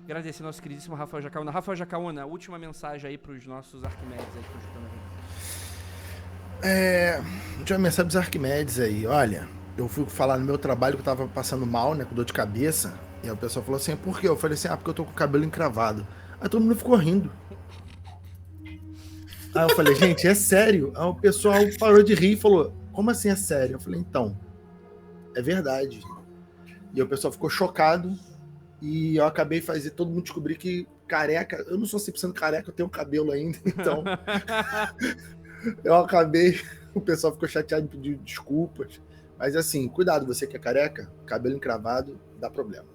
Speaker 1: Agradecer ao nosso queridíssimo Rafael Jacaúna. Rafael Jacaúna, última mensagem aí para os nossos Arquimedes aí que estão escutando a gente.
Speaker 2: Última mensagem dos Arquimedes aí. Olha, eu fui falar no meu trabalho que eu tava passando mal, né, com dor de cabeça. E aí o pessoal falou assim, por quê? Eu falei assim, porque eu tô com o cabelo encravado. Aí todo mundo ficou rindo. Aí eu falei, gente, é sério? Aí o pessoal parou de rir e falou, como assim é sério? Eu falei, então, é verdade. E aí o pessoal ficou chocado e eu acabei fazendo todo mundo descobrir que careca, eu não sou 100% careca, eu tenho cabelo ainda, então eu acabei, o pessoal ficou chateado e pediu desculpas. Mas assim, cuidado, você que é careca, cabelo encravado, dá problema.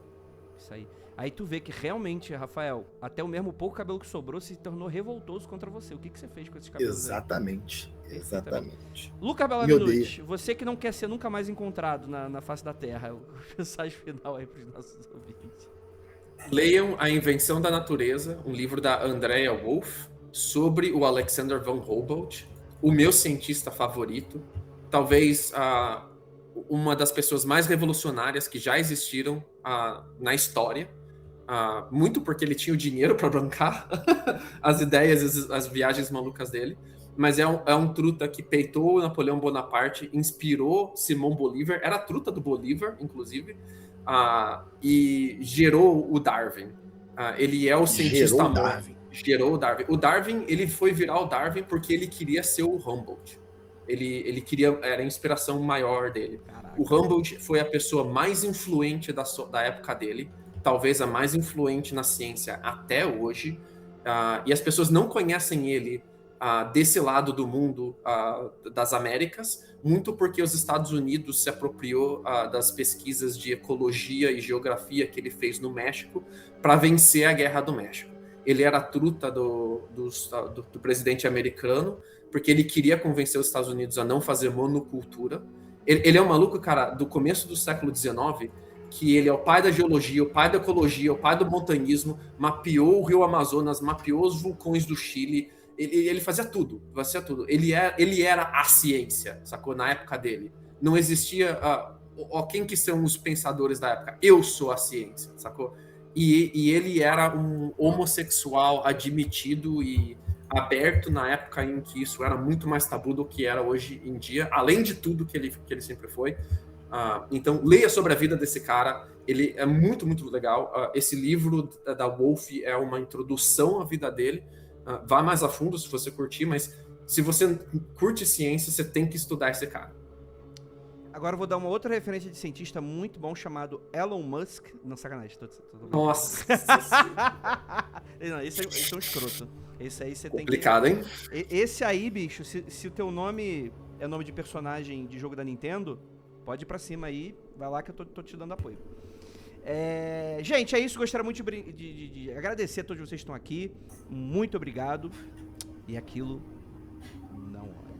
Speaker 1: Isso aí. Aí tu vê que realmente, Rafael, até o mesmo pouco cabelo que sobrou se tornou revoltoso contra você. O que você fez com esses cabelos?
Speaker 2: Exatamente.
Speaker 1: Aí?
Speaker 2: Exatamente.
Speaker 1: Lucas Belaminuti, você que não quer ser nunca mais encontrado na face da Terra, mensagem final aí pros nossos ouvintes.
Speaker 3: Leiam A Invenção da Natureza, um livro da Andrea Wolff, sobre o Alexander von Humboldt, o meu cientista favorito, talvez uma das pessoas mais revolucionárias que já existiram na história, muito porque ele tinha o dinheiro para bancar as ideias, as viagens malucas dele, mas é um truta que peitou Napoleão Bonaparte, inspirou Simão Bolívar, era a truta do Bolívar, inclusive, e gerou o Darwin. Ele é o cientista gerou o Darwin. O Darwin, ele foi virar o Darwin porque ele queria ser o Humboldt. Ele queria, era a inspiração maior dele.
Speaker 1: Caraca.
Speaker 3: O Humboldt foi a pessoa mais influente da época dele, talvez a mais influente na ciência até hoje, e as pessoas não conhecem ele desse lado do mundo, das Américas, muito porque os Estados Unidos se apropriou das pesquisas de ecologia e geografia que ele fez no México para vencer a Guerra do México. Ele era a truta do presidente americano, porque ele queria convencer os Estados Unidos a não fazer monocultura. Ele é um maluco, cara, do começo do século XIX, que ele é o pai da geologia, o pai da ecologia, o pai do montanhismo, mapeou o rio Amazonas, mapeou os vulcões do Chile, ele fazia tudo, Ele era a ciência, sacou? Na época dele. Não existia... quem que são os pensadores da época? Eu sou a ciência, sacou? E ele era um homossexual admitido e aberto na época em que isso era muito mais tabu do que era hoje em dia, além de tudo que ele sempre foi. Então, leia sobre a vida desse cara, ele é muito, muito legal. Esse livro da Wolff é uma introdução à vida dele. Vá mais a fundo se você curtir, mas se você curte ciência, você tem que estudar esse cara.
Speaker 1: Agora eu vou dar uma outra referência de cientista muito bom chamado Elon Musk. Não, sacanagem.
Speaker 3: Nossa.
Speaker 1: Não, esse é um escroto. Esse aí você tem que...
Speaker 3: Complicado, hein?
Speaker 1: Esse aí, bicho, se o teu nome é nome de personagem de jogo da Nintendo, pode ir pra cima aí, vai lá que eu tô te dando apoio. Gente, é isso. Gostaria muito de agradecer a todos vocês que estão aqui. Muito obrigado. E aquilo não olha.